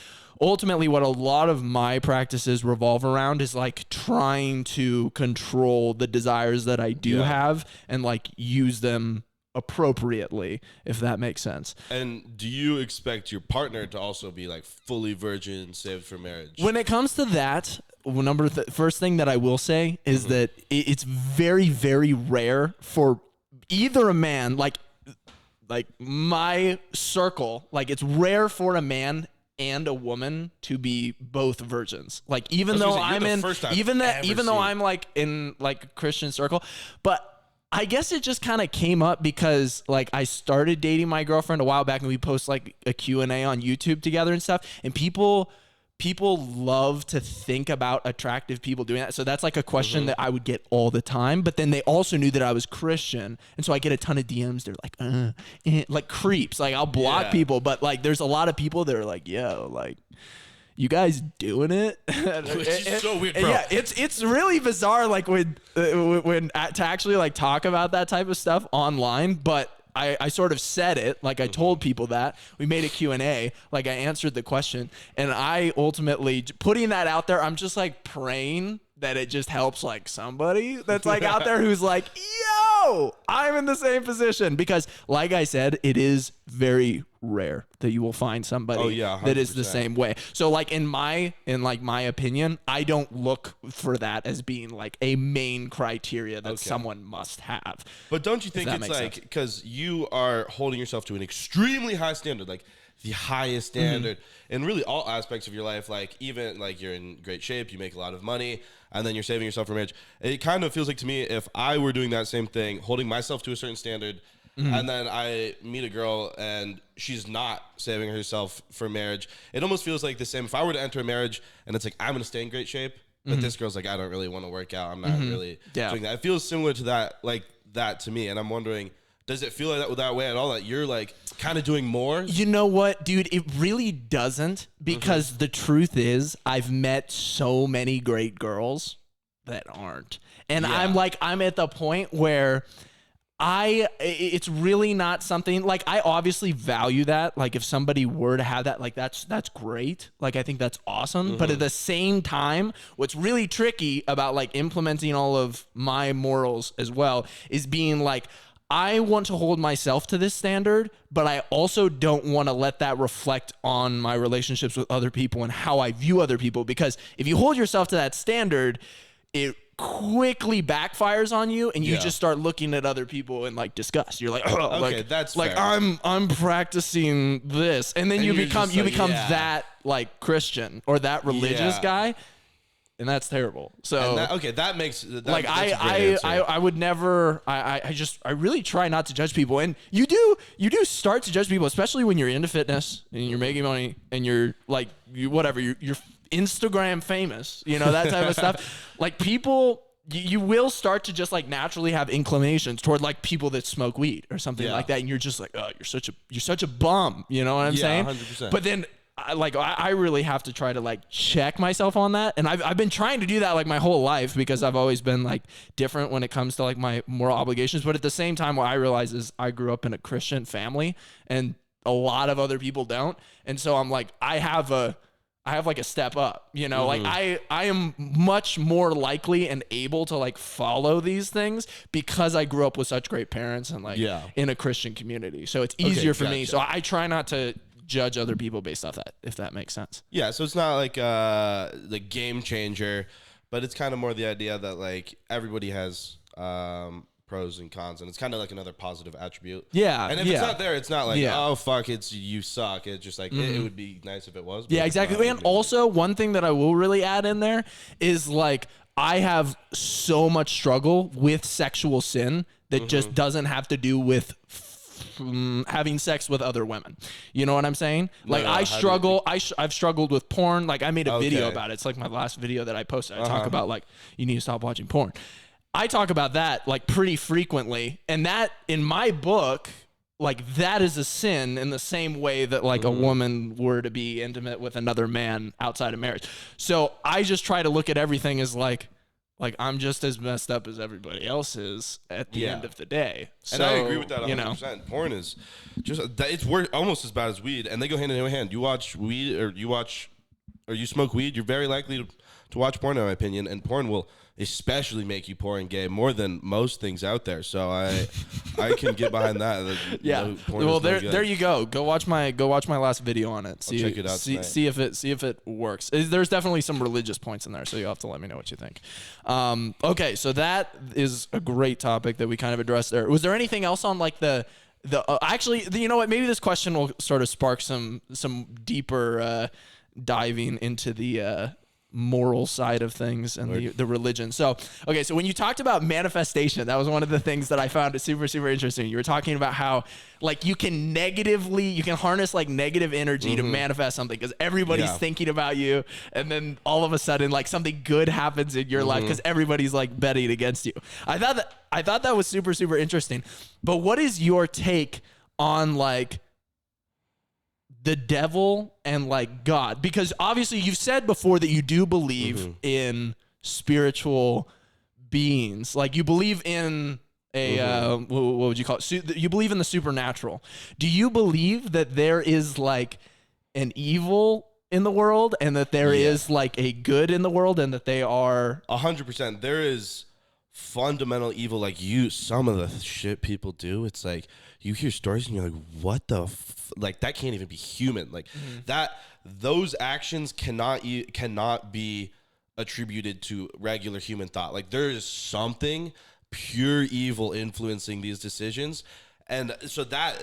ultimately what a lot of my practices revolve around is like trying to control the desires that I do have and like use them appropriately, if that makes sense. And do you expect your partner to also be like fully virgin, saved for marriage? When it comes to that, first thing that I will say is that it's very, very rare for either a man, like my circle, like it's rare for a man and a woman to be both virgins. Like even though I'm like in like a Christian circle, but I guess it just kind of came up because like I started dating my girlfriend a while back and we post like a Q&A on YouTube together and stuff. And people love to think about attractive people doing that. So that's like a question that I would get all the time. But then they also knew that I was Christian. And so I get a ton of DMs. They're like, like creeps. Like I'll block people. But like there's a lot of people that are like, yo, like, you guys doing it? Which is so weird, bro. Yeah, it's really bizarre, like when to actually like talk about that type of stuff online. But I sort of said it, like I told people that. We made a Q&A, like I answered the question, and I ultimately putting that out there. I'm just like praying that it just helps like somebody that's like out there who's like, yo, I'm in the same position, because like I said, it is very rare that you will find somebody that is the same way. So like in my opinion, I don't look for that as being like a main criteria that someone must have. But don't you think it's like, because you are holding yourself to an extremely high standard, like the highest standard in really all aspects of your life, like even like you're in great shape, you make a lot of money, and then you're saving yourself for marriage. It kind of feels like to me, if I were doing that same thing, holding myself to a certain standard, and then I meet a girl and she's not saving herself for marriage, it almost feels like the same. If I were to enter a marriage and it's like, I'm going to stay in great shape, but this girl's like, I don't really want to work out. I'm not really doing that. It feels similar to that, like that to me. And I'm wondering, does it feel like that way at all, that you're like kind of doing more? You know what, dude? It really doesn't, because the truth is I've met so many great girls that aren't. And I'm at the point where it's really not something like, I obviously value that. Like if somebody were to have that, like that's great. Like I think that's awesome. But at the same time, what's really tricky about like implementing all of my morals as well is being like, I want to hold myself to this standard, but I also don't want to let that reflect on my relationships with other people and how I view other people. Because if you hold yourself to that standard, it quickly backfires on you, and you just start looking at other people in like disgust. You're like, oh, okay, that's like fair. I'm practicing this, and then And you you're become just like, that like Christian or that religious guy, and that's terrible. So that makes that, like that's a great answer. I would never I really try not to judge people, and you do start to judge people, especially when you're into fitness and you're making money and you're like you're Instagram famous, that type of stuff. Like people, you will start to just like naturally have inclinations toward like people that smoke weed or something like that, and you're just like, oh, you're such a bum, you know what I'm saying? 100%. But then I really have to try to like check myself on that, and I've been trying to do that like my whole life, because I've always been like different when it comes to like my moral obligations. But at the same time, what I realize is I grew up in a Christian family, and a lot of other people don't, and so I'm like I have like a step up, like I am much more likely and able to like follow these things because I grew up with such great parents and like in a Christian community. So it's easier for me. So I try not to judge other people based off that, if that makes sense. Yeah, so it's not like the game changer, but it's kind of more the idea that like everybody has pros and cons, and it's kind of like another positive attribute. Yeah. And if it's not there, it's not like, oh, fuck, it's you suck. It's just like, it would be nice if it was. Yeah, exactly. And also, one thing that I will really add in there is like, I have so much struggle with sexual sin that just doesn't have to do with having sex with other women. You know what I'm saying? Like I struggle. I've struggled with porn. Like I made a video about it. It's like my last video that I posted. I talk about like, you need to stop watching porn. I talk about that like pretty frequently, and that in my book, like that is a sin in the same way that like a woman were to be intimate with another man outside of marriage. So I just try to look at everything as like I'm just as messed up as everybody else is at the end of the day. So, and I agree with that 100%. Porn is just, it's almost as bad as weed, and they go hand in hand. You watch weed or you smoke weed, you're very likely to watch porn, in my opinion, and porn will especially make you poor and gay more than most things out there. So I can get behind that. Yeah. Well, there you go. Go watch my last video on it. I'll check it out. See if it works. There's definitely some religious points in there, so you'll have to let me know what you think. Okay, so that is a great topic that we kind of addressed there. Was there anything else on like actually, you know what? Maybe this question will sort of spark some deeper diving into the moral side of things and the religion. So, okay, so when you talked about manifestation, that was one of the things that I found super, super interesting. You were talking about how like you can harness like negative energy to manifest something, because everybody's thinking about you, and then all of a sudden like something good happens in your life because everybody's like betting against you. I thought that was super, super interesting. But what is your take on like the devil and like God? Because obviously you've said before that you do believe in spiritual beings. Like you believe in what would you call it? You believe in the supernatural. Do you believe that there is like an evil in the world, and that there is like a good in the world, and that they are 100%? There is fundamental evil. Like some of the shit people do, it's like you hear stories and you're like, what the like that can't even be human. Like those actions cannot be attributed to regular human thought. Like there is something pure evil influencing these decisions, and so that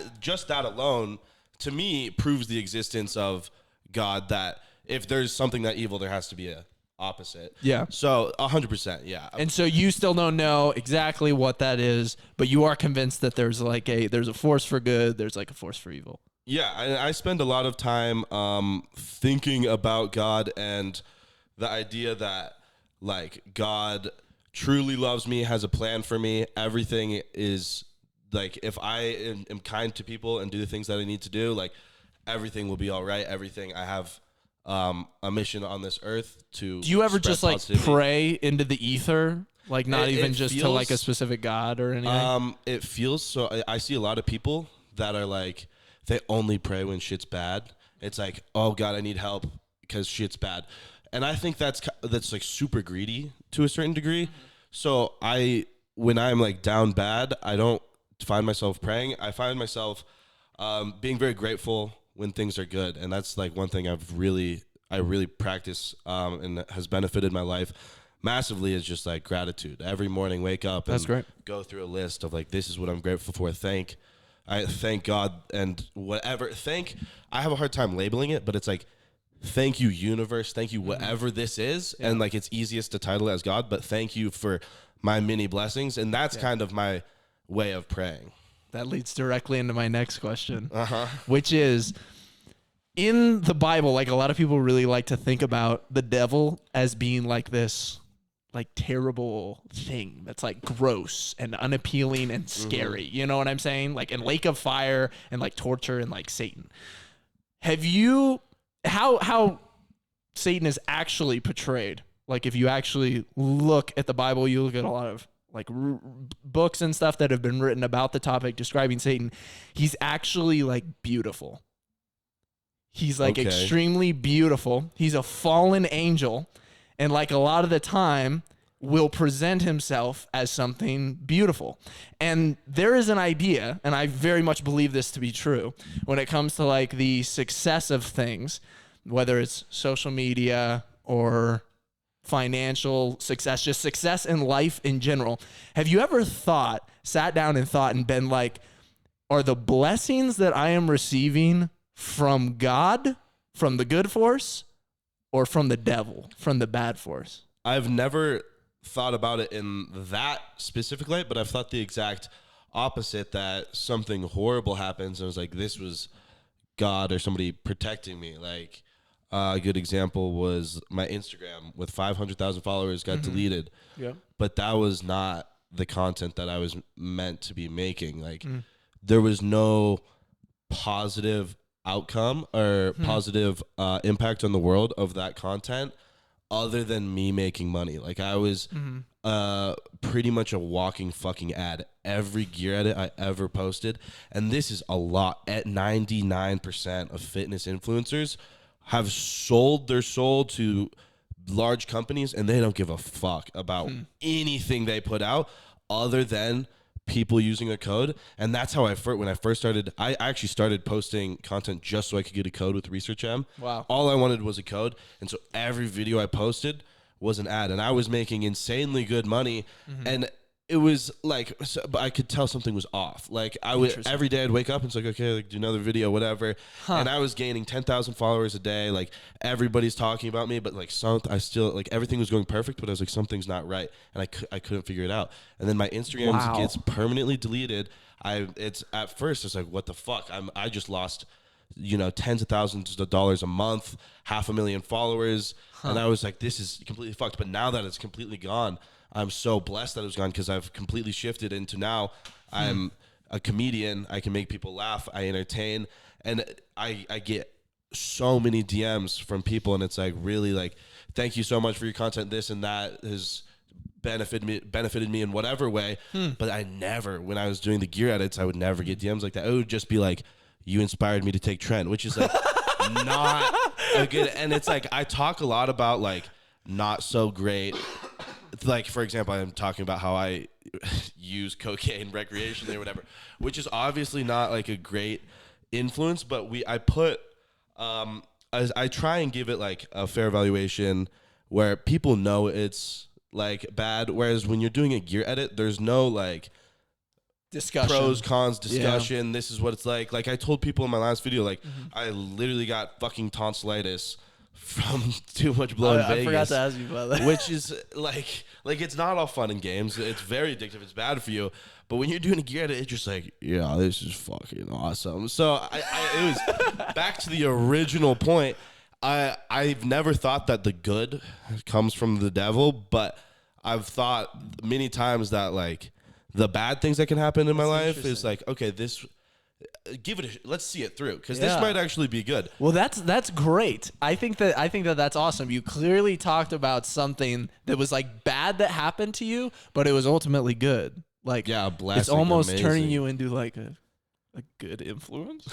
alone to me proves the existence of God, that if there's something that evil, there has to be a opposite. Yeah. So 100%. Yeah. And so you still don't know exactly what that is, but you are convinced that there's a force for good, there's like a force for evil. Yeah. I spend a lot of time thinking about God and the idea that like God truly loves me, has a plan for me. Everything is like, if I am kind to people and do the things that I need to do, like everything will be all right. Everything I have a mission on this earth to. Do you ever just like pray into the ether, like not even just to like a specific God or anything? It feels so. I see a lot of people that are like, they only pray when shit's bad. It's like, oh God, I need help because shit's bad, and I think that's like super greedy to a certain degree. So when I'm like down bad, I don't find myself praying. I find myself being very grateful when things are good, and that's like one thing I really practice and has benefited my life. massively is just like gratitude. Every morning, wake up and That's great. go through a list of like, this is what I'm grateful for. I thank God and whatever. I have a hard time labeling it, but it's like, thank you, universe. Thank you, whatever this is. Yeah. And like, it's easiest to title it as God, but thank you for my many blessings. And that's kind of my way of praying. That leads directly into my next question, which is, in the Bible, like a lot of people really like to think about the devil as being like this like terrible thing that's like gross and unappealing and scary. You know what I'm saying? Like in lake of fire and like torture and like Satan. Have you, how Satan is actually portrayed? Like if you actually look at the Bible, you look at a lot of like books and stuff that have been written about the topic describing Satan. He's actually like beautiful. He's like extremely beautiful. He's a fallen angel. And like a lot of the time will present himself as something beautiful. And there is an idea, and I very much believe this to be true, when it comes to like the success of things, whether it's social media or financial success, just success in life in general. Have you ever sat down and thought and been like, are the blessings that I am receiving from God, from the good force, or from the devil, from the bad force? I've never thought about it in that specific light, but I've thought the exact opposite, that something horrible happens and I was like, this was God or somebody protecting me. Like a good example was my Instagram with 500,000 followers got deleted. Yeah. But that was not the content that I was meant to be making. Like there was no positive outcome or positive impact on the world of that content other than me making money. Like I was pretty much a walking fucking ad. Every gear edit I ever posted, and this is a lot, at 99% of fitness influencers have sold their soul to large companies and they don't give a fuck about anything they put out other than people using a code. And that's how when I first started, I actually started posting content just so I could get a code with ResearchM. Wow. All I wanted was a code. And so every video I posted was an ad, and I was making insanely good money. And it was like, but I could tell something was off. Like I would, every day I'd wake up and it's like, okay, like do another video, whatever. And I was gaining 10,000 followers a day. Like everybody's talking about me, but like I still, like everything was going perfect, but I was like, something's not right. And I couldn't figure it out. And then my Instagram gets permanently deleted. It's at first it's like, what the fuck? I just lost, tens of thousands of dollars a month, 500,000 followers. And I was like, this is completely fucked. But now that it's completely gone, I'm so blessed that it was gone, because I've completely shifted into now I'm a comedian. I can make people laugh. I entertain. And I get so many DMs from people, and it's like, really like, thank you so much for your content. This and that has benefited me in whatever way. But I never, when I was doing the gear edits, I would never get DMs like that. It would just be like, you inspired me to take Trent, which is like not a good. And it's like, I talk a lot about like not so great. Like, for example, I'm talking about how I use cocaine recreationally or whatever, which is obviously not like a great influence, but I try and give it like a fair evaluation where people know it's like bad. Whereas when you're doing a gear edit, there's no like discussion, pros, cons discussion. Yeah. This is what it's like. Like I told people in my last video, like I literally got fucking tonsillitis from too much blow in Vegas. I forgot to ask you about that. Which is like it's not all fun and games. It's very addictive. It's bad for you. But when you're doing a gear edit, it's just like, yeah, this is fucking awesome. So it was back to the original point. I've never thought that the good comes from the devil, but I've thought many times that like the bad things that can happen in my life is like, okay, this. Let's see it through, because this might actually be good. Well, that's great. I think that's awesome. You clearly talked about something that was like bad that happened to you, but it was ultimately good. Like, yeah, blessing, it's almost amazing. Turning you into like a good influence.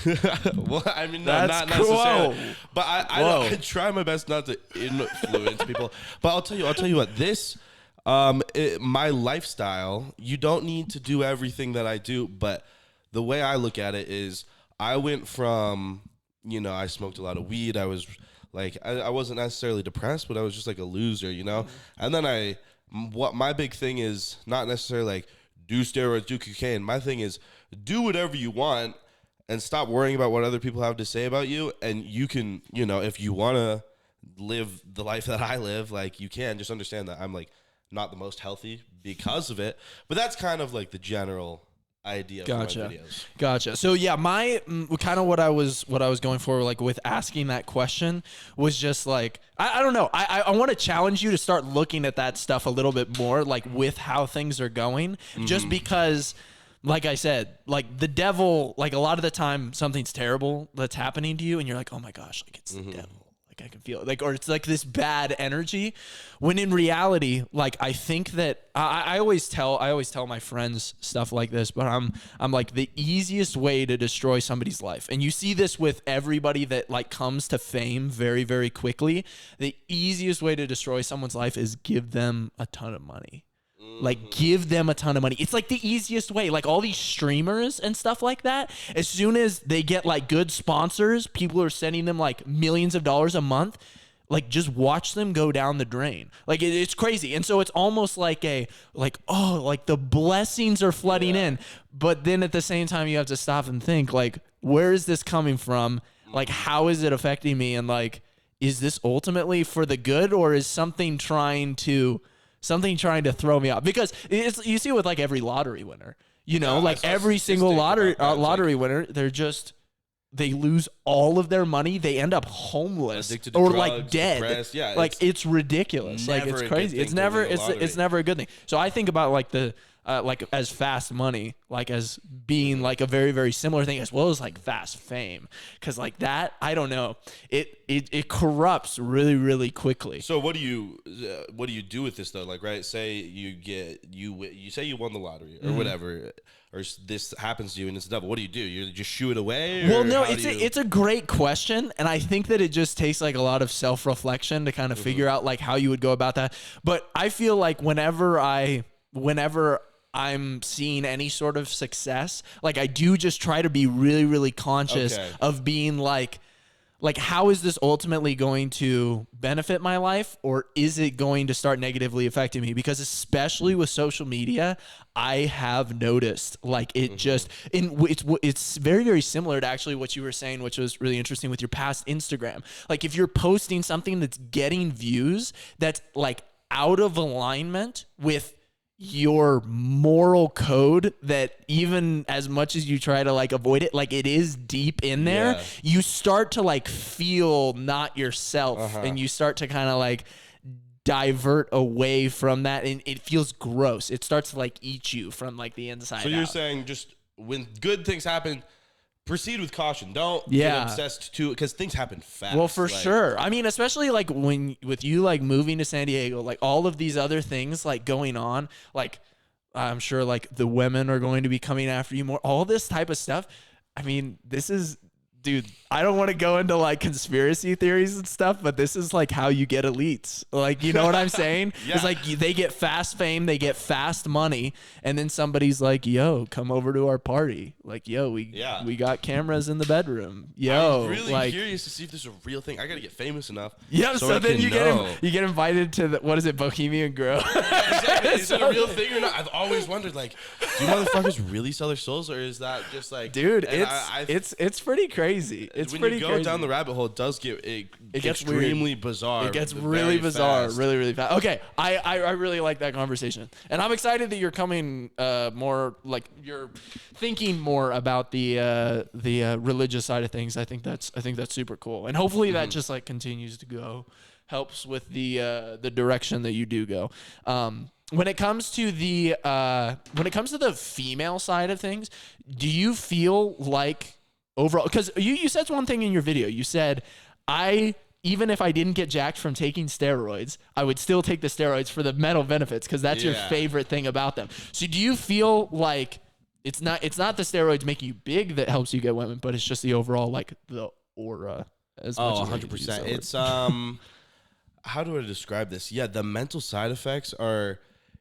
Well, I mean, no, not necessarily. But I try my best not to influence people. But I'll tell you what, this my lifestyle, you don't need to do everything that I do, but the way I look at it is I went from, I smoked a lot of weed. I was Like I wasn't necessarily depressed, but I was just like a loser, you know? And then what my big thing is not necessarily like do steroids, do cocaine. My thing is do whatever you want and stop worrying about what other people have to say about you. And you can, you know, if you want to live the life that I live, like you can, just understand that I'm like not the most healthy because of it. But that's kind of like the general idea for my videos. Gotcha. So yeah, my kind of what I was going for, like with asking that question, was just like I don't know. I want to challenge you to start looking at that stuff a little bit more, like with how things are going, just because. Like I said, like the devil, like a lot of the time something's terrible that's happening to you and you're like, oh my gosh, like it's the devil. Like I can feel it. Like, or it's like this bad energy, when in reality, like I think that I always tell my friends stuff like this, but I'm like, the easiest way to destroy somebody's life. And you see this with everybody that like comes to fame very, very quickly. The easiest way to destroy someone's life is give them a ton of money. Like give them a ton of money. It's like the easiest way. Like all these streamers and stuff like that, as soon as they get like good sponsors, people are sending them like millions of dollars a month, like just watch them go down the drain. Like it's crazy. And so it's almost like like the blessings are flooding in, but then at the same time you have to stop and think like, where is this coming from? Like how is it affecting me? And like, is this ultimately for the good, or is something trying to throw me off? Because you see it with like every lottery winner, you know, like every single lottery winner, they lose all of their money. They end up homeless or drugs, like dead. Depressed. Yeah, like it's ridiculous. Like it's crazy. It's never a good thing. So I think about like like as fast money, like as being like a very, very similar thing, as well as like fast fame. Cause like that, I don't know, it corrupts really, really quickly. So what do you do with this though? Like, right, say you say you won the lottery or whatever, or this happens to you and it's the devil. What do? You just shoo it away? Well, no, it's a great question. And I think that it just takes like a lot of self-reflection to kind of figure out like how you would go about that. But I feel like whenever I'm seeing any sort of success, like I do just try to be really, really conscious of being like how is this ultimately going to benefit my life, or is it going to start negatively affecting me? Because especially with social media, I have noticed like it it's very, very similar to actually what you were saying, which was really interesting with your past Instagram. Like if you're posting something that's getting views, that's like out of alignment with your moral code, that even as much as you try to like avoid it, like it is deep in there, you start to like feel not yourself, and you start to kind of like divert away from that, and it feels gross. It starts to like eat you from like the inside out. So you're saying just when good things happen, proceed with caution. Don't get obsessed too, because things happen fast. Well, for sure. I mean, especially like with you like moving to San Diego, like all of these other things like going on, like I'm sure like the women are going to be coming after you more, all this type of stuff. I mean, dude, I don't want to go into like conspiracy theories and stuff, but this is like how you get elites. Like, you know what I'm saying? It's like they get fast fame, they get fast money, and then somebody's like, yo, come over to our party. Like, yo, we got cameras in the bedroom. Yo, I'm really curious to see if this is a real thing. I got to get famous enough. Yeah, so then you get invited to what is it, Bohemian Grove? Yeah, exactly. Is it a real thing or not? I've always wondered, like, do motherfuckers really sell their souls, or is that just like, dude, it's pretty crazy. It's when pretty you go crazy. down the rabbit hole, it does get it gets extremely weird. bizarre. It gets really bizarre, fast. really, really fast. Okay, I really like that conversation, and I'm excited that you're coming more like you're thinking more about the religious side of things. I think that's super cool, and hopefully that just like continues to go, helps with the direction that you do go. When it comes to the female side of things, do you feel like overall, because you said one thing in your video, you said, even if I didn't get jacked from taking steroids, I would still take the steroids for the mental benefits, because that's your favorite thing about them. So do you feel like it's not the steroids making you big that helps you get women, but it's just the overall like the aura as much as 100%. It's how do I describe this? Yeah, the mental side effects are,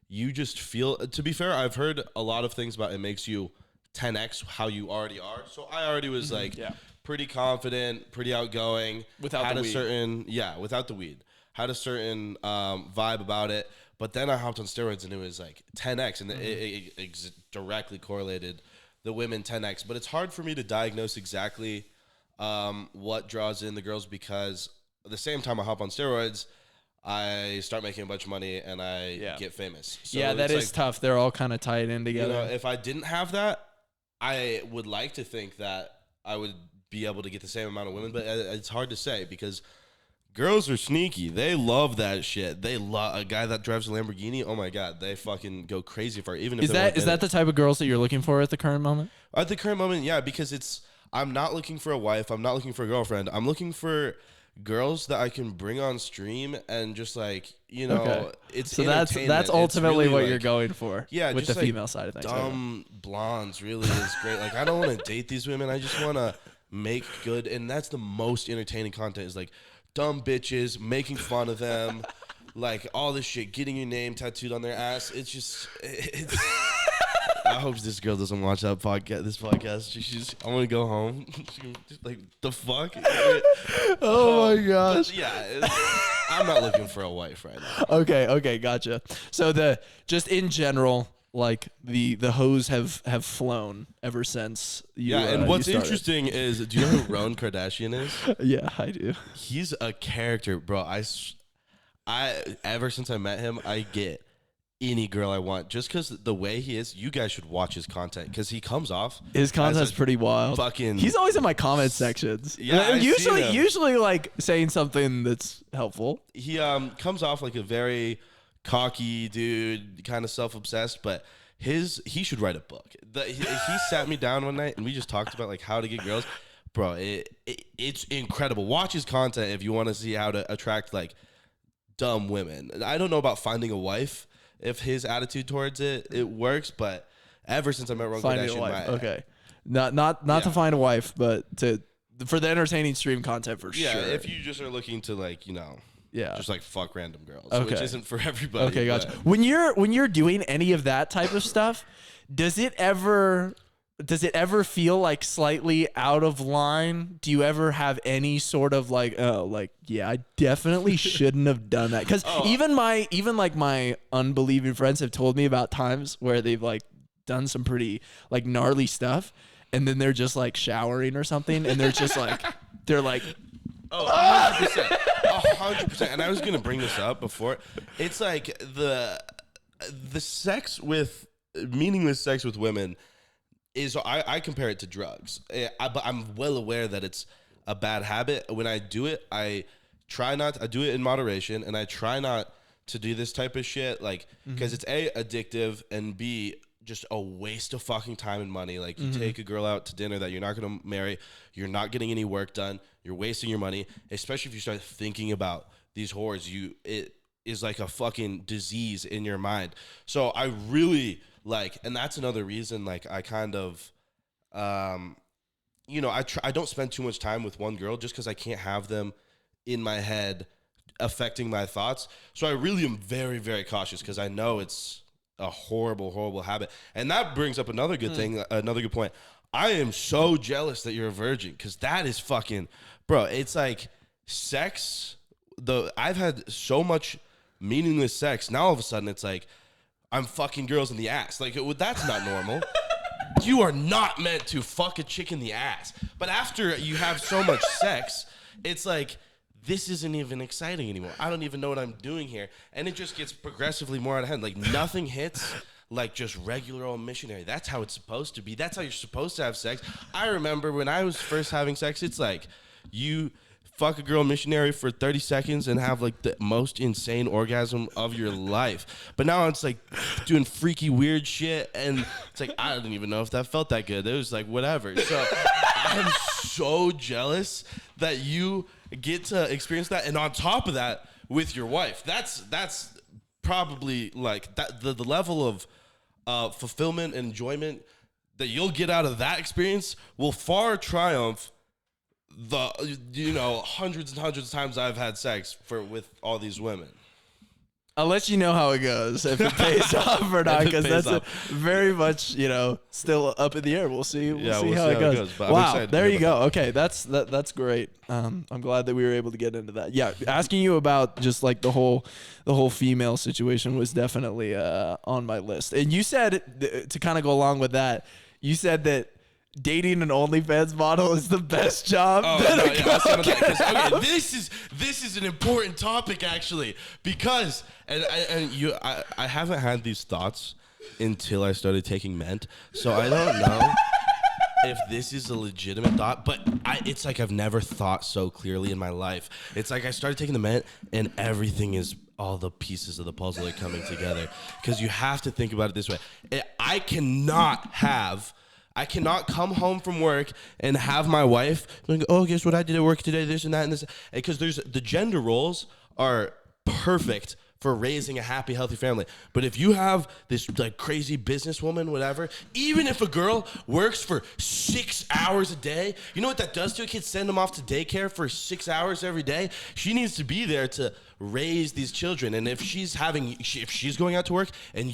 you just feel, to be fair, I've heard a lot of things about it makes you 10x how you already are. So I already was pretty confident, pretty outgoing. Without had the a weed. certain without the weed. Had a certain vibe about it. But then I hopped on steroids and it was like 10x, and it directly correlated the women 10x. But it's hard for me to diagnose exactly what draws in the girls, because at the same time I hop on steroids, I start making a bunch of money and I get famous. So that is tough. They're all kind of tied in together. You know, if I didn't have that, I would like to think that I would be able to get the same amount of women, but it's hard to say because girls are sneaky. They love that shit. They love a guy that drives a Lamborghini. Oh my god, they fucking go crazy for it. Even if is that the type of girls that you're looking for at the current moment? At the current moment, yeah, because I'm not looking for a wife. I'm not looking for a girlfriend. I'm looking for girls that I can bring on stream and just like, you know, it's so that's ultimately really what you're going for. Yeah, with just the female side of things. Dumb blondes really is great. Like I don't want to date these women. I just want to make good, and that's the most entertaining content is like dumb bitches making fun of them, like all this shit, getting your name tattooed on their ass. It's I hope this girl doesn't watch that podcast. This podcast, I want to go home. Like the fuck. Oh my gosh. Yeah, I'm not looking for a wife right now. Okay, gotcha. So just in general, like the hoes have flown ever since you. Yeah, and what's interesting is, do you know who Rowan Kardashian is? Yeah, I do. He's a character, bro. I ever since I met him, I get any girl I want just because the way he is. You guys should watch his content because he comes off. His content's pretty wild. He's always in my comment sections. Yeah, usually like saying something that's helpful. He comes off like a very cocky dude, kind of self-obsessed, but he should write a book. He sat me down one night and we just talked about like how to get girls. Bro, it's incredible. Watch his content if you want to see how to attract like dumb women. I don't know about finding a wife. If his attitude towards it works, but ever since I met Rowan Kardashian, not to find a wife, but for the entertaining stream content for sure. Yeah, if you just are looking to like, you know, just like fuck random girls, which isn't for everybody. Okay, gotcha. When you're doing any of that type of stuff, does it ever feel like slightly out of line? Do you ever have any sort of like, I definitely shouldn't have done that? Because even my unbelieving friends have told me about times where they've like done some pretty like gnarly stuff, and then they're just like showering or something, and they're just like they're like, 100%. And I was gonna bring this up before. It's like the sex with meaningless sex with women. I compare it to drugs, but I'm well aware that it's a bad habit. When I do it, I do it in moderation, and I try not to do this type of shit, like, because it's A, addictive, and B, just a waste of fucking time and money. Like, you take a girl out to dinner that you're not going to marry, you're not getting any work done, you're wasting your money, especially if you start thinking about these whores. It is like a fucking disease in your mind. So I really... like, and that's another reason, like, I kind of, you know, I don't spend too much time with one girl just because I can't have them in my head affecting my thoughts. So I really am very, very cautious because I know it's a horrible, horrible habit. And that brings up another good thing, another good point. I am so jealous that you're a virgin because that is fucking, bro, it's like sex. I've had so much meaningless sex. Now all of a sudden it's like, I'm fucking girls in the ass. Like, that's not normal. You are not meant to fuck a chick in the ass. But after you have so much sex, it's like, this isn't even exciting anymore. I don't even know what I'm doing here. And it just gets progressively more out of hand. Like, nothing hits like just regular old missionary. That's how it's supposed to be. That's how you're supposed to have sex. I remember when I was first having sex, it's like, you fuck a girl missionary for 30 seconds and have like the most insane orgasm of your life. But now it's like doing freaky weird shit, and it's like, I didn't even know if that felt that good. It was like whatever. So I'm so jealous that you get to experience that, and on top of that with your wife. That's probably like that the level of fulfillment and enjoyment that you'll get out of that experience will far triumph the, you know, hundreds and hundreds of times I've had sex with all these women. I'll let you know how it goes, if it pays off or not, because that's very much, still up in the air. We'll see. We'll see how it goes. Wow, there you go. Okay, that's great. I'm glad that we were able to get into that. Yeah, asking you about just like the whole female situation was definitely on my list. And you said, to kind of go along with that, you said that dating an OnlyFans model is the best job. This is an important topic actually, because I haven't had these thoughts until I started taking Ment, so I don't know if this is a legitimate thought, but it's like I've never thought so clearly in my life. It's like I started taking the Ment and everything is, all the pieces of the puzzle are coming together, because you have to think about it this way. I cannot come home from work and have my wife like, oh, guess what I did at work today, this and that and this. Because the gender roles are perfect for raising a happy, healthy family. But if you have this like crazy businesswoman, whatever, even if a girl works for 6 hours a day, you know what that does to a kid? Send them off to daycare for 6 hours every day. She needs to be there to raise these children. And if she's going out to work and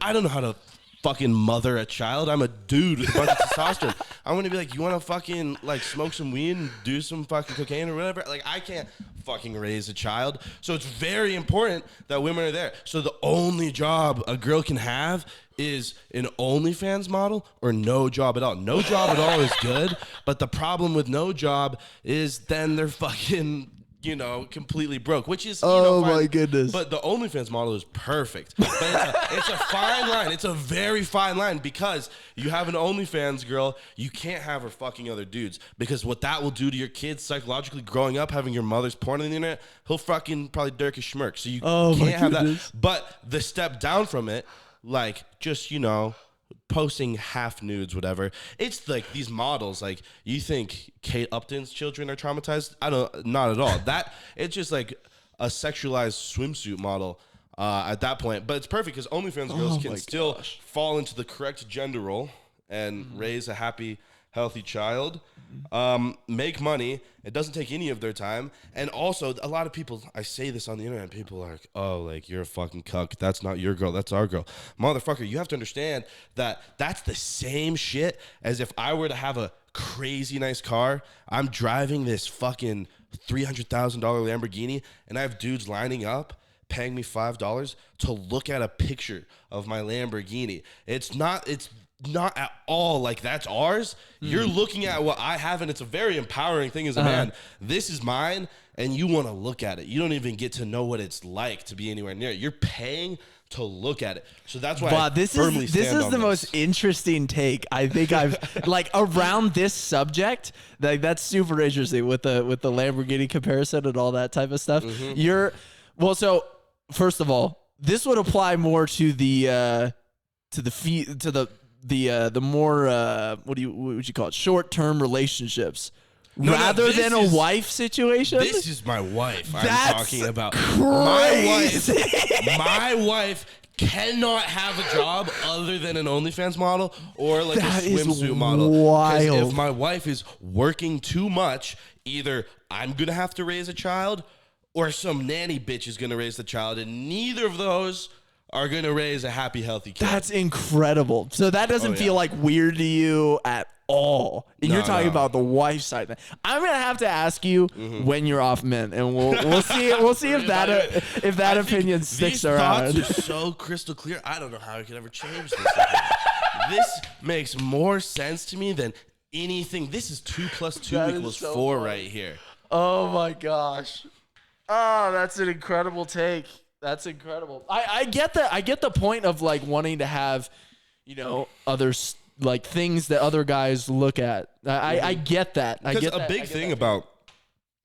I don't know how to fucking mother a child. I'm a dude with a bunch of testosterone. I'm gonna be like, you wanna fucking like smoke some weed and do some fucking cocaine or whatever? Like, I can't fucking raise a child. So it's very important that women are there. So the only job a girl can have is an OnlyFans model or no job at all. No job at all is good, but the problem with no job is then they're fucking completely broke, which is, my goodness. But the OnlyFans model is perfect. But it's a fine line. It's a very fine line, because you have an OnlyFans girl, you can't have her fucking other dudes, because what that will do to your kids psychologically growing up, having your mother's porn on the internet, he'll fucking probably dirk a schmirk. So you can't have that. But the step down from it, like just, posting half nudes, whatever. It's like these models, like, you think Kate Upton's children are traumatized? Not at all. It's just like a sexualized swimsuit model at that point. But it's perfect because OnlyFans girls can still fall into the correct gender role and raise a happy, healthy child, make money. It doesn't take any of their time. And also, a lot of people, I say this on the internet, people are like, oh, like, you're a fucking cuck. That's not your girl. That's our girl. Motherfucker, you have to understand that that's the same shit as if I were to have a crazy nice car. I'm driving this fucking $300,000 Lamborghini, and I have dudes lining up paying me $5 to look at a picture of my Lamborghini. It's not at all like that's ours. You're looking at what I have, and it's a very empowering thing as a man. This is mine, and you want to look at it. You don't even get to know what it's like to be anywhere near it. You're paying to look at it. So that's why this is the most interesting take I think I've like around this subject. Like, that's super interesting with the Lamborghini comparison and all that type of stuff. So first of all, this would apply more to the more what would you call it, short-term relationships rather than a wife situation. This is my wife. That's I'm talking about crazy. My wife cannot have a job other than an OnlyFans model or like a swimsuit model. Wild. If my wife is working too much, either I'm gonna have to raise a child or some nanny bitch is gonna raise the child, and neither of those are going to raise a happy, healthy kid. That's incredible. So that doesn't feel like weird to you at all. And you're talking about the wife side. I'm going to have to ask you when you're off Mint, and we'll see if that opinion sticks around. These thoughts are so crystal clear. I don't know how I could ever change this. This makes more sense to me than anything. This is 2 + 2 = 4 right here. Oh my gosh. Oh, that's an incredible take. That's incredible. I get that. I get the point of like wanting to have, others like things that other guys look at. I get that. I get a big thing about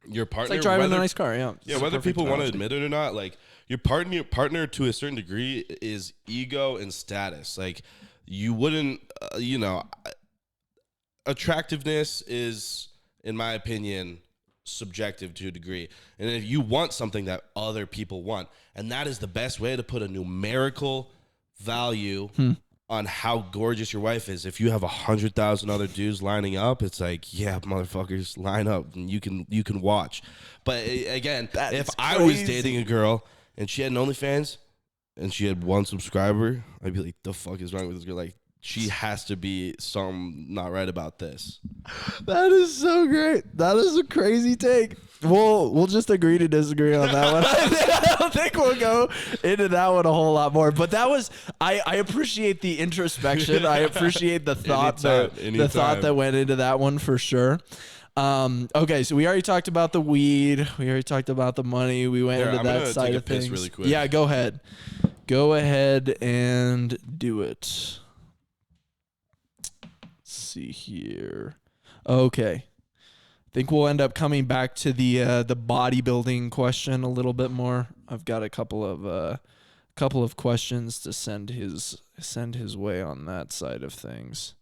your partner. It's like driving a nice car. Yeah. Whether people want to admit it or not, like your partner to a certain degree is ego and status. Like, you wouldn't, attractiveness is, in my opinion, subjective to a degree. And if you want something that other people want, and that is the best way to put a numerical value on how gorgeous your wife is. If you have 100,000 other dudes lining up, it's like, yeah, motherfuckers, line up and you can watch. But again, if I was dating a girl and she had an OnlyFans, and she had 1 subscriber, I'd be like, the fuck is wrong with this girl? Like, she has to be something not right about this. That is so great. That is a crazy take. We'll just agree to disagree on that one. I don't think we'll go into that one a whole lot more. But that was I appreciate the introspection. I appreciate the thought the thought that went into that one for sure. Okay, so we already talked about the weed. We already talked about the money. We went into that side of things. Really quick. Yeah, go ahead. Go ahead and do it. Let's see here. Okay. I think we'll end up coming back to the bodybuilding question a little bit more. I've got a couple of questions to send his way on that side of things.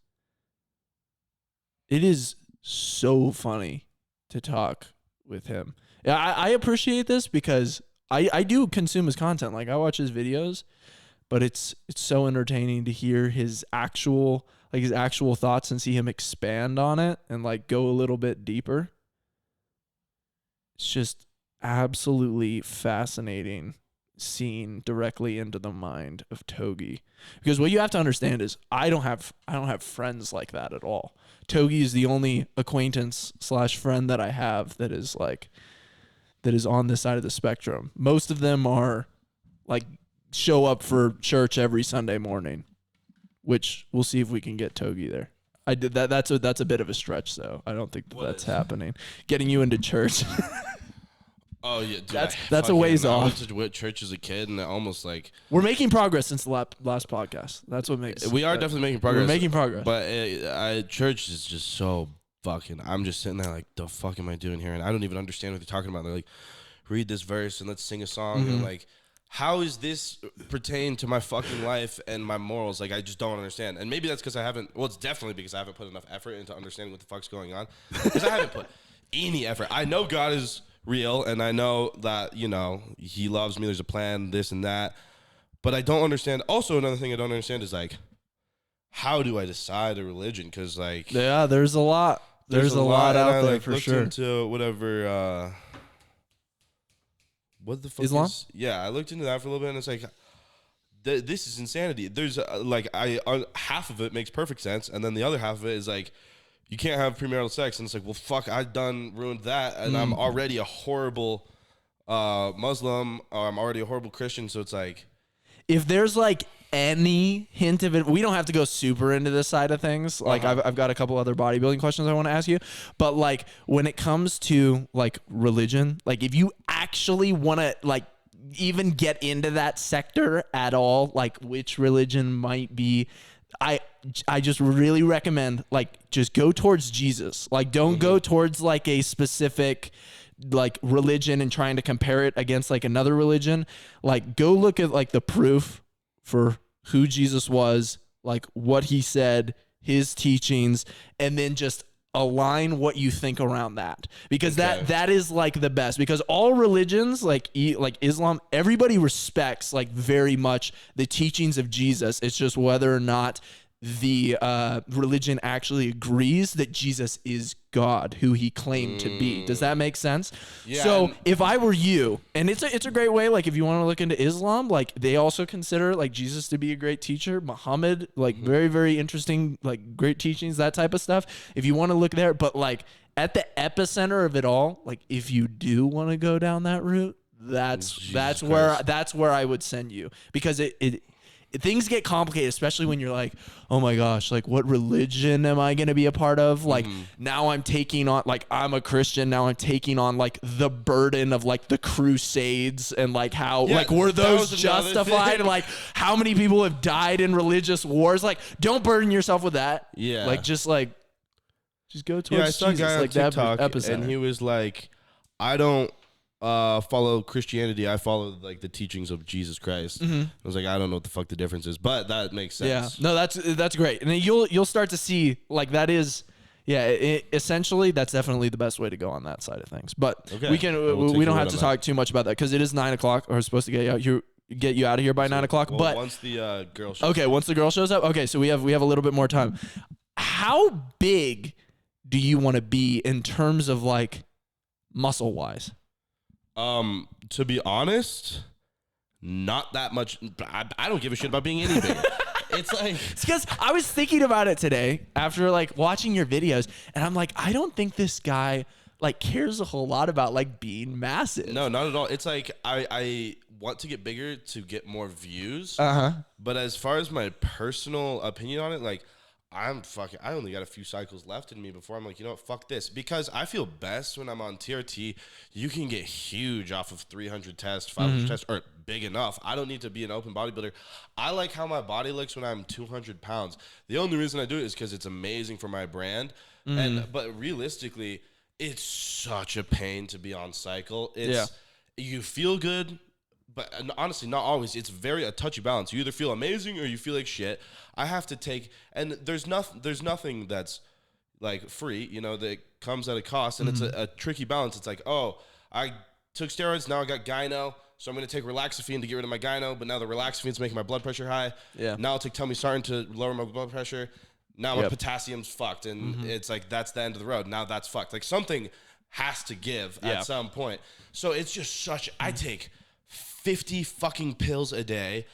It is so funny to talk with him. Yeah, I appreciate this because I do consume his content. Like, I watch his videos, but it's so entertaining to hear his actual thoughts and see him expand on it and like go a little bit deeper. It's just absolutely fascinating seeing directly into the mind of Togi. Because what you have to understand is I don't have friends like that at all. Togi is the only acquaintance / friend that I have that is on this side of the spectrum. Most of them are like show up for church every Sunday morning, which we'll see if we can get Togi there. I did that. That's a bit of a stretch, though. I don't think that's happening. Getting you into church. Oh yeah, dude, that's a ways off. I went to church as a kid, and almost like we're making progress since the last podcast. That's what makes. We are definitely making progress. We're making progress, but church is just so fucking. I'm just sitting there like, the fuck am I doing here? And I don't even understand what they're talking about. They're like, read this verse and let's sing a song, and like, how is this pertain to my fucking life and my morals? Like, I just don't understand. And maybe that's because I haven't. Well, it's definitely because I haven't put enough effort into understanding what the fuck's going on. Because I haven't put any effort. I know God is real, and I know that, he loves me, there's a plan, this and that, but I don't understand. Also, another thing I don't understand is like, how do I decide a religion? Because like, yeah, there's a lot out there for sure. Into whatever what the fuck Islam? Yeah, I looked into that for a little bit, and it's like, this is insanity. There's half of it makes perfect sense, and then the other half of it is like, you can't have premarital sex. And it's like, well, fuck, I ruined that. And I'm already a horrible Muslim, or I'm already a horrible Christian. So it's like, if there's like any hint of it, we don't have to go super into this side of things. Like, I've got a couple other bodybuilding questions I want to ask you. But like, when it comes to like religion, like if you actually want to like even get into that sector at all, like which religion might be, I just really recommend, like, just go towards Jesus. Like, don't go towards like a specific like religion and trying to compare it against like another religion. Like, go look at like the proof for who Jesus was, like what he said, his teachings, and then just align what you think around that, because that is like the best. Because all religions, like Islam, everybody respects like very much the teachings of Jesus. It's just whether or not the religion actually agrees that Jesus is God, who he claimed to be. Does that make sense? Yeah. So if I were you, and it's a great way, like if you want to look into Islam, like they also consider like Jesus to be a great teacher, Muhammad, like very, very interesting, like great teachings, that type of stuff. If you want to look there, but like at the epicenter of it all, like if you do want to go down that route, that's where I would send you, because things get complicated, especially when you're like, oh my gosh, like what religion am I going to be a part of? Like now I'm taking on, like I'm a Christian, now I'm taking on like the burden of like the Crusades, and like how, like were those justified? And like how many people have died in religious wars? Like, don't burden yourself with that. Yeah. Like just go towards I saw Jesus, a guy on like TikTok, that epicenter. and he was like, I don't follow Christianity, I follow like the teachings of Jesus Christ. I was like, I don't know what the fuck the difference is, but that makes sense. Yeah, no, that's great, and then you'll start to see like that is, essentially that's definitely the best way to go on that side of things. But we don't have to talk too much about that because it is 9 o'clock, or supposed to get you out of here by 9 o'clock. Well, but once the girl shows up. Once the girl shows up, so we have a little bit more time. How big do you want to be in terms of like muscle wise? To be honest, not that much. I don't give a shit about being any bigger. It's like, it's because I was thinking about it today after like watching your videos, and I'm like, I don't think this guy like cares a whole lot about like being massive. no, not at all. It's like I want to get bigger to get more views. But as far as my personal opinion on it, like I only got a few cycles left in me before I'm like, you know what, fuck this. Because I feel best when I'm on TRT. You can get huge off of 300 tests, 500 tests, or big enough. I don't need to be an open bodybuilder. I like how my body looks when I'm 200 pounds. The only reason I do it is because it's amazing for my brand. But realistically, it's such a pain to be on cycle. You feel good, but honestly, not always. It's a touchy balance. You either feel amazing or you feel like shit. I have to take, and there's nothing that's like free, you know, that comes at a cost, and it's a tricky balance. It's like, oh, I took steroids, now I got gyno, so I'm going to take relaxafine to get rid of my gyno, but now the relaxafine's making my blood pressure high. Yeah. Now I'll take telmisartan to lower my blood pressure. Now my potassium's fucked, and it's like, that's the end of the road. Now that's fucked. Like, something has to give at some point. So it's just I take 50 fucking pills a day,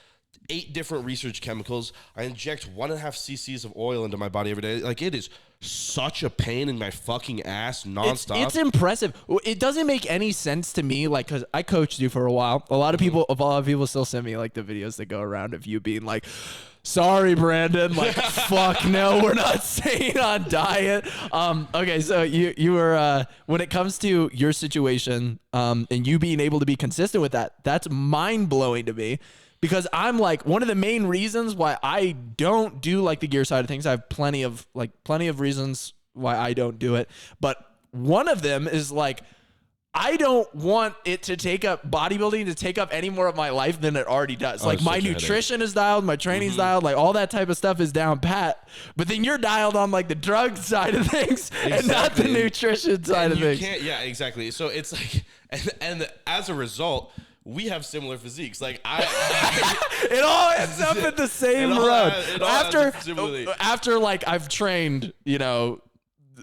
8 different research chemicals. I inject 1.5 cc's of oil into my body every day. Like, it is such a pain in my fucking ass nonstop. It's impressive. It doesn't make any sense to me, like, because I coached you for a while. A lot of people still send me like the videos that go around of you being like, sorry, Brandon, like, fuck no, we're not staying on diet. Okay, so you were, when it comes to your situation, and you being able to be consistent with that, that's mind-blowing to me, because I'm like, one of the main reasons why I don't do like the gear side of things, I have plenty of reasons why I don't do it, but one of them is like, I don't want it to take up bodybuilding to take up any more of my life than it already does. Like, my nutrition is dialed, my training's dialed, like all that type of stuff is down pat. But then you're dialed on like the drug side of things and not the nutrition side of things. Yeah, exactly. So it's like, and as a result, we have similar physiques. Like it all ends up in the same road. After like I've trained, you know,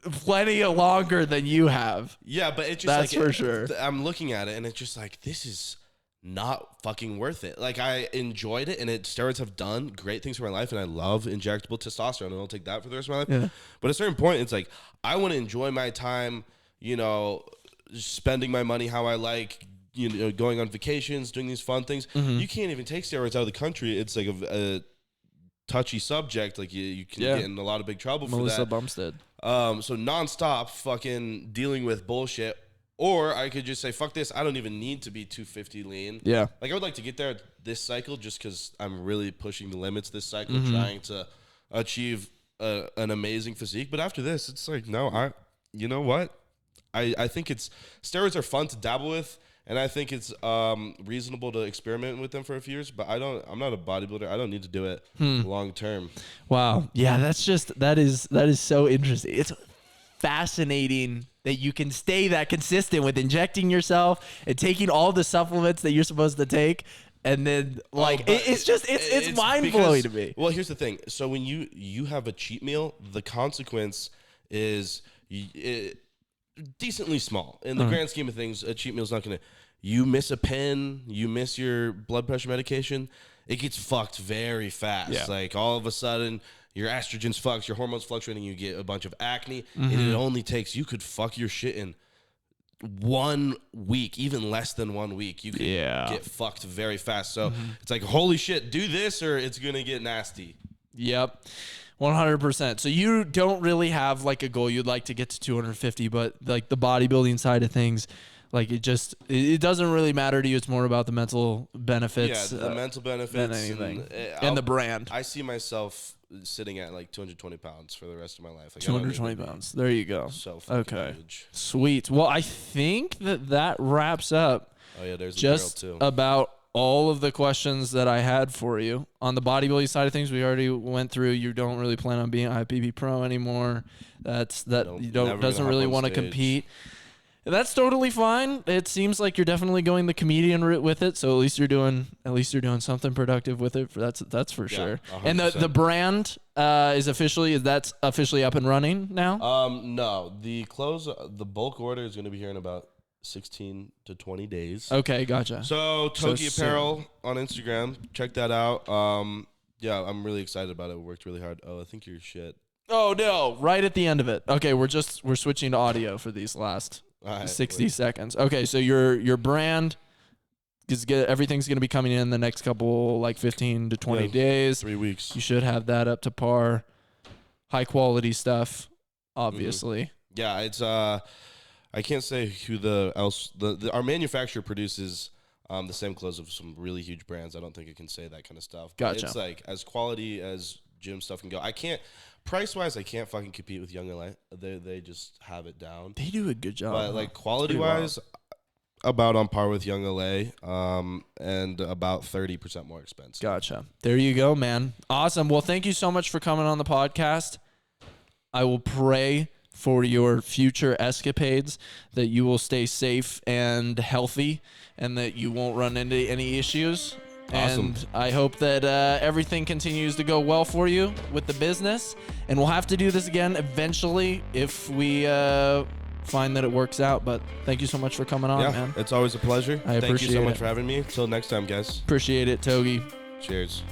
plenty longer than you have. Yeah, but it's just that's like, for sure. I'm looking at it and it's just like, this is not fucking worth it. Like, I enjoyed it, and steroids have done great things for my life, and I love injectable testosterone, and I'll take that for the rest of my life. Yeah. But at a certain point, it's like, I want to enjoy my time, you know, spending my money how I like, you know, going on vacations, doing these fun things. You can't even take steroids out of the country. It's like a touchy subject. Like, you can get in a lot of big trouble for that. Melissa Bumstead. So nonstop fucking dealing with bullshit, or I could just say, fuck this. I don't even need to be 250 lean. Yeah. Like, I would like to get there this cycle just because I'm really pushing the limits this cycle, trying to achieve an amazing physique. But after this, it's like, no, you know what? I think steroids are fun to dabble with. And I think it's reasonable to experiment with them for a few years, but I'm not a bodybuilder. I don't need to do it long term. Wow. Yeah, that is so interesting. It's fascinating that you can stay that consistent with injecting yourself and taking all the supplements that you're supposed to take. And then like it's mind blowing to me. Well, here's the thing. So when you have a cheat meal, the consequence is decently small in the grand scheme of things. A cheat meal is not going to. You miss a pin, you miss your blood pressure medication, it gets fucked very fast. Yeah. Like, all of a sudden, your estrogen's fucked, your hormones fluctuating, you get a bunch of acne, and it only takes, you could fuck your shit in 1 week, even less than 1 week. You could get fucked very fast. So it's like, holy shit, do this or it's going to get nasty. Yep. 100%. So you don't really have like a goal. You'd like to get to 250, but like the bodybuilding side of things, like it doesn't really matter to you. It's more about the mental benefits. Yeah, the mental benefits than anything. And the brand. I see myself sitting at like 220 pounds for the rest of my life. Like, 220 pounds. There you go. So fucking huge. Sweet. Well, I think that wraps up. Oh yeah, there's just too. About all of the questions that I had for you. On the bodybuilding side of things, we already went through. You don't really plan on being IFBB pro anymore. Doesn't really want to compete. That's totally fine. It seems like you're definitely going the comedian route with it. So at least you're doing something productive with it. That's for sure. 100%. And the brand is officially up and running now. No, the bulk order is going to be here in about 16 to 20 days. Okay, gotcha. So TOGI So Apparel on Instagram. Check that out. Yeah, I'm really excited about it. We worked really hard. Oh, I think you're shit. Oh no! Right at the end of it. Okay, we're switching to audio for these last All right, 60 seconds. Okay, so your brand is everything's gonna be coming in the next couple 15 to 20 days. 3 weeks. You should have that up to par. High quality stuff, obviously. Yeah, it's I can't say who our manufacturer produces the same clothes of some really huge brands. I don't think I can say that kind of stuff. But Gotcha. it's like as quality as gym stuff can go. I can't price wise. I can't fucking compete with Young LA. They just have it down. They do a good job. But like quality wise, about on par with Young LA, and about 30% more expensive. Gotcha. There you go, man. Awesome. Well, thank you so much for coming on the podcast. I will pray for your future escapades, that you will stay safe and healthy, and that you won't run into any issues. Awesome. And I hope that everything continues to go well for you with the business. And we'll have to do this again eventually if we find that it works out. But thank you so much for coming on, man. It's always a pleasure. I Thank you so appreciate much it. for having me. Till next time, guys. Appreciate it, Togi. Cheers.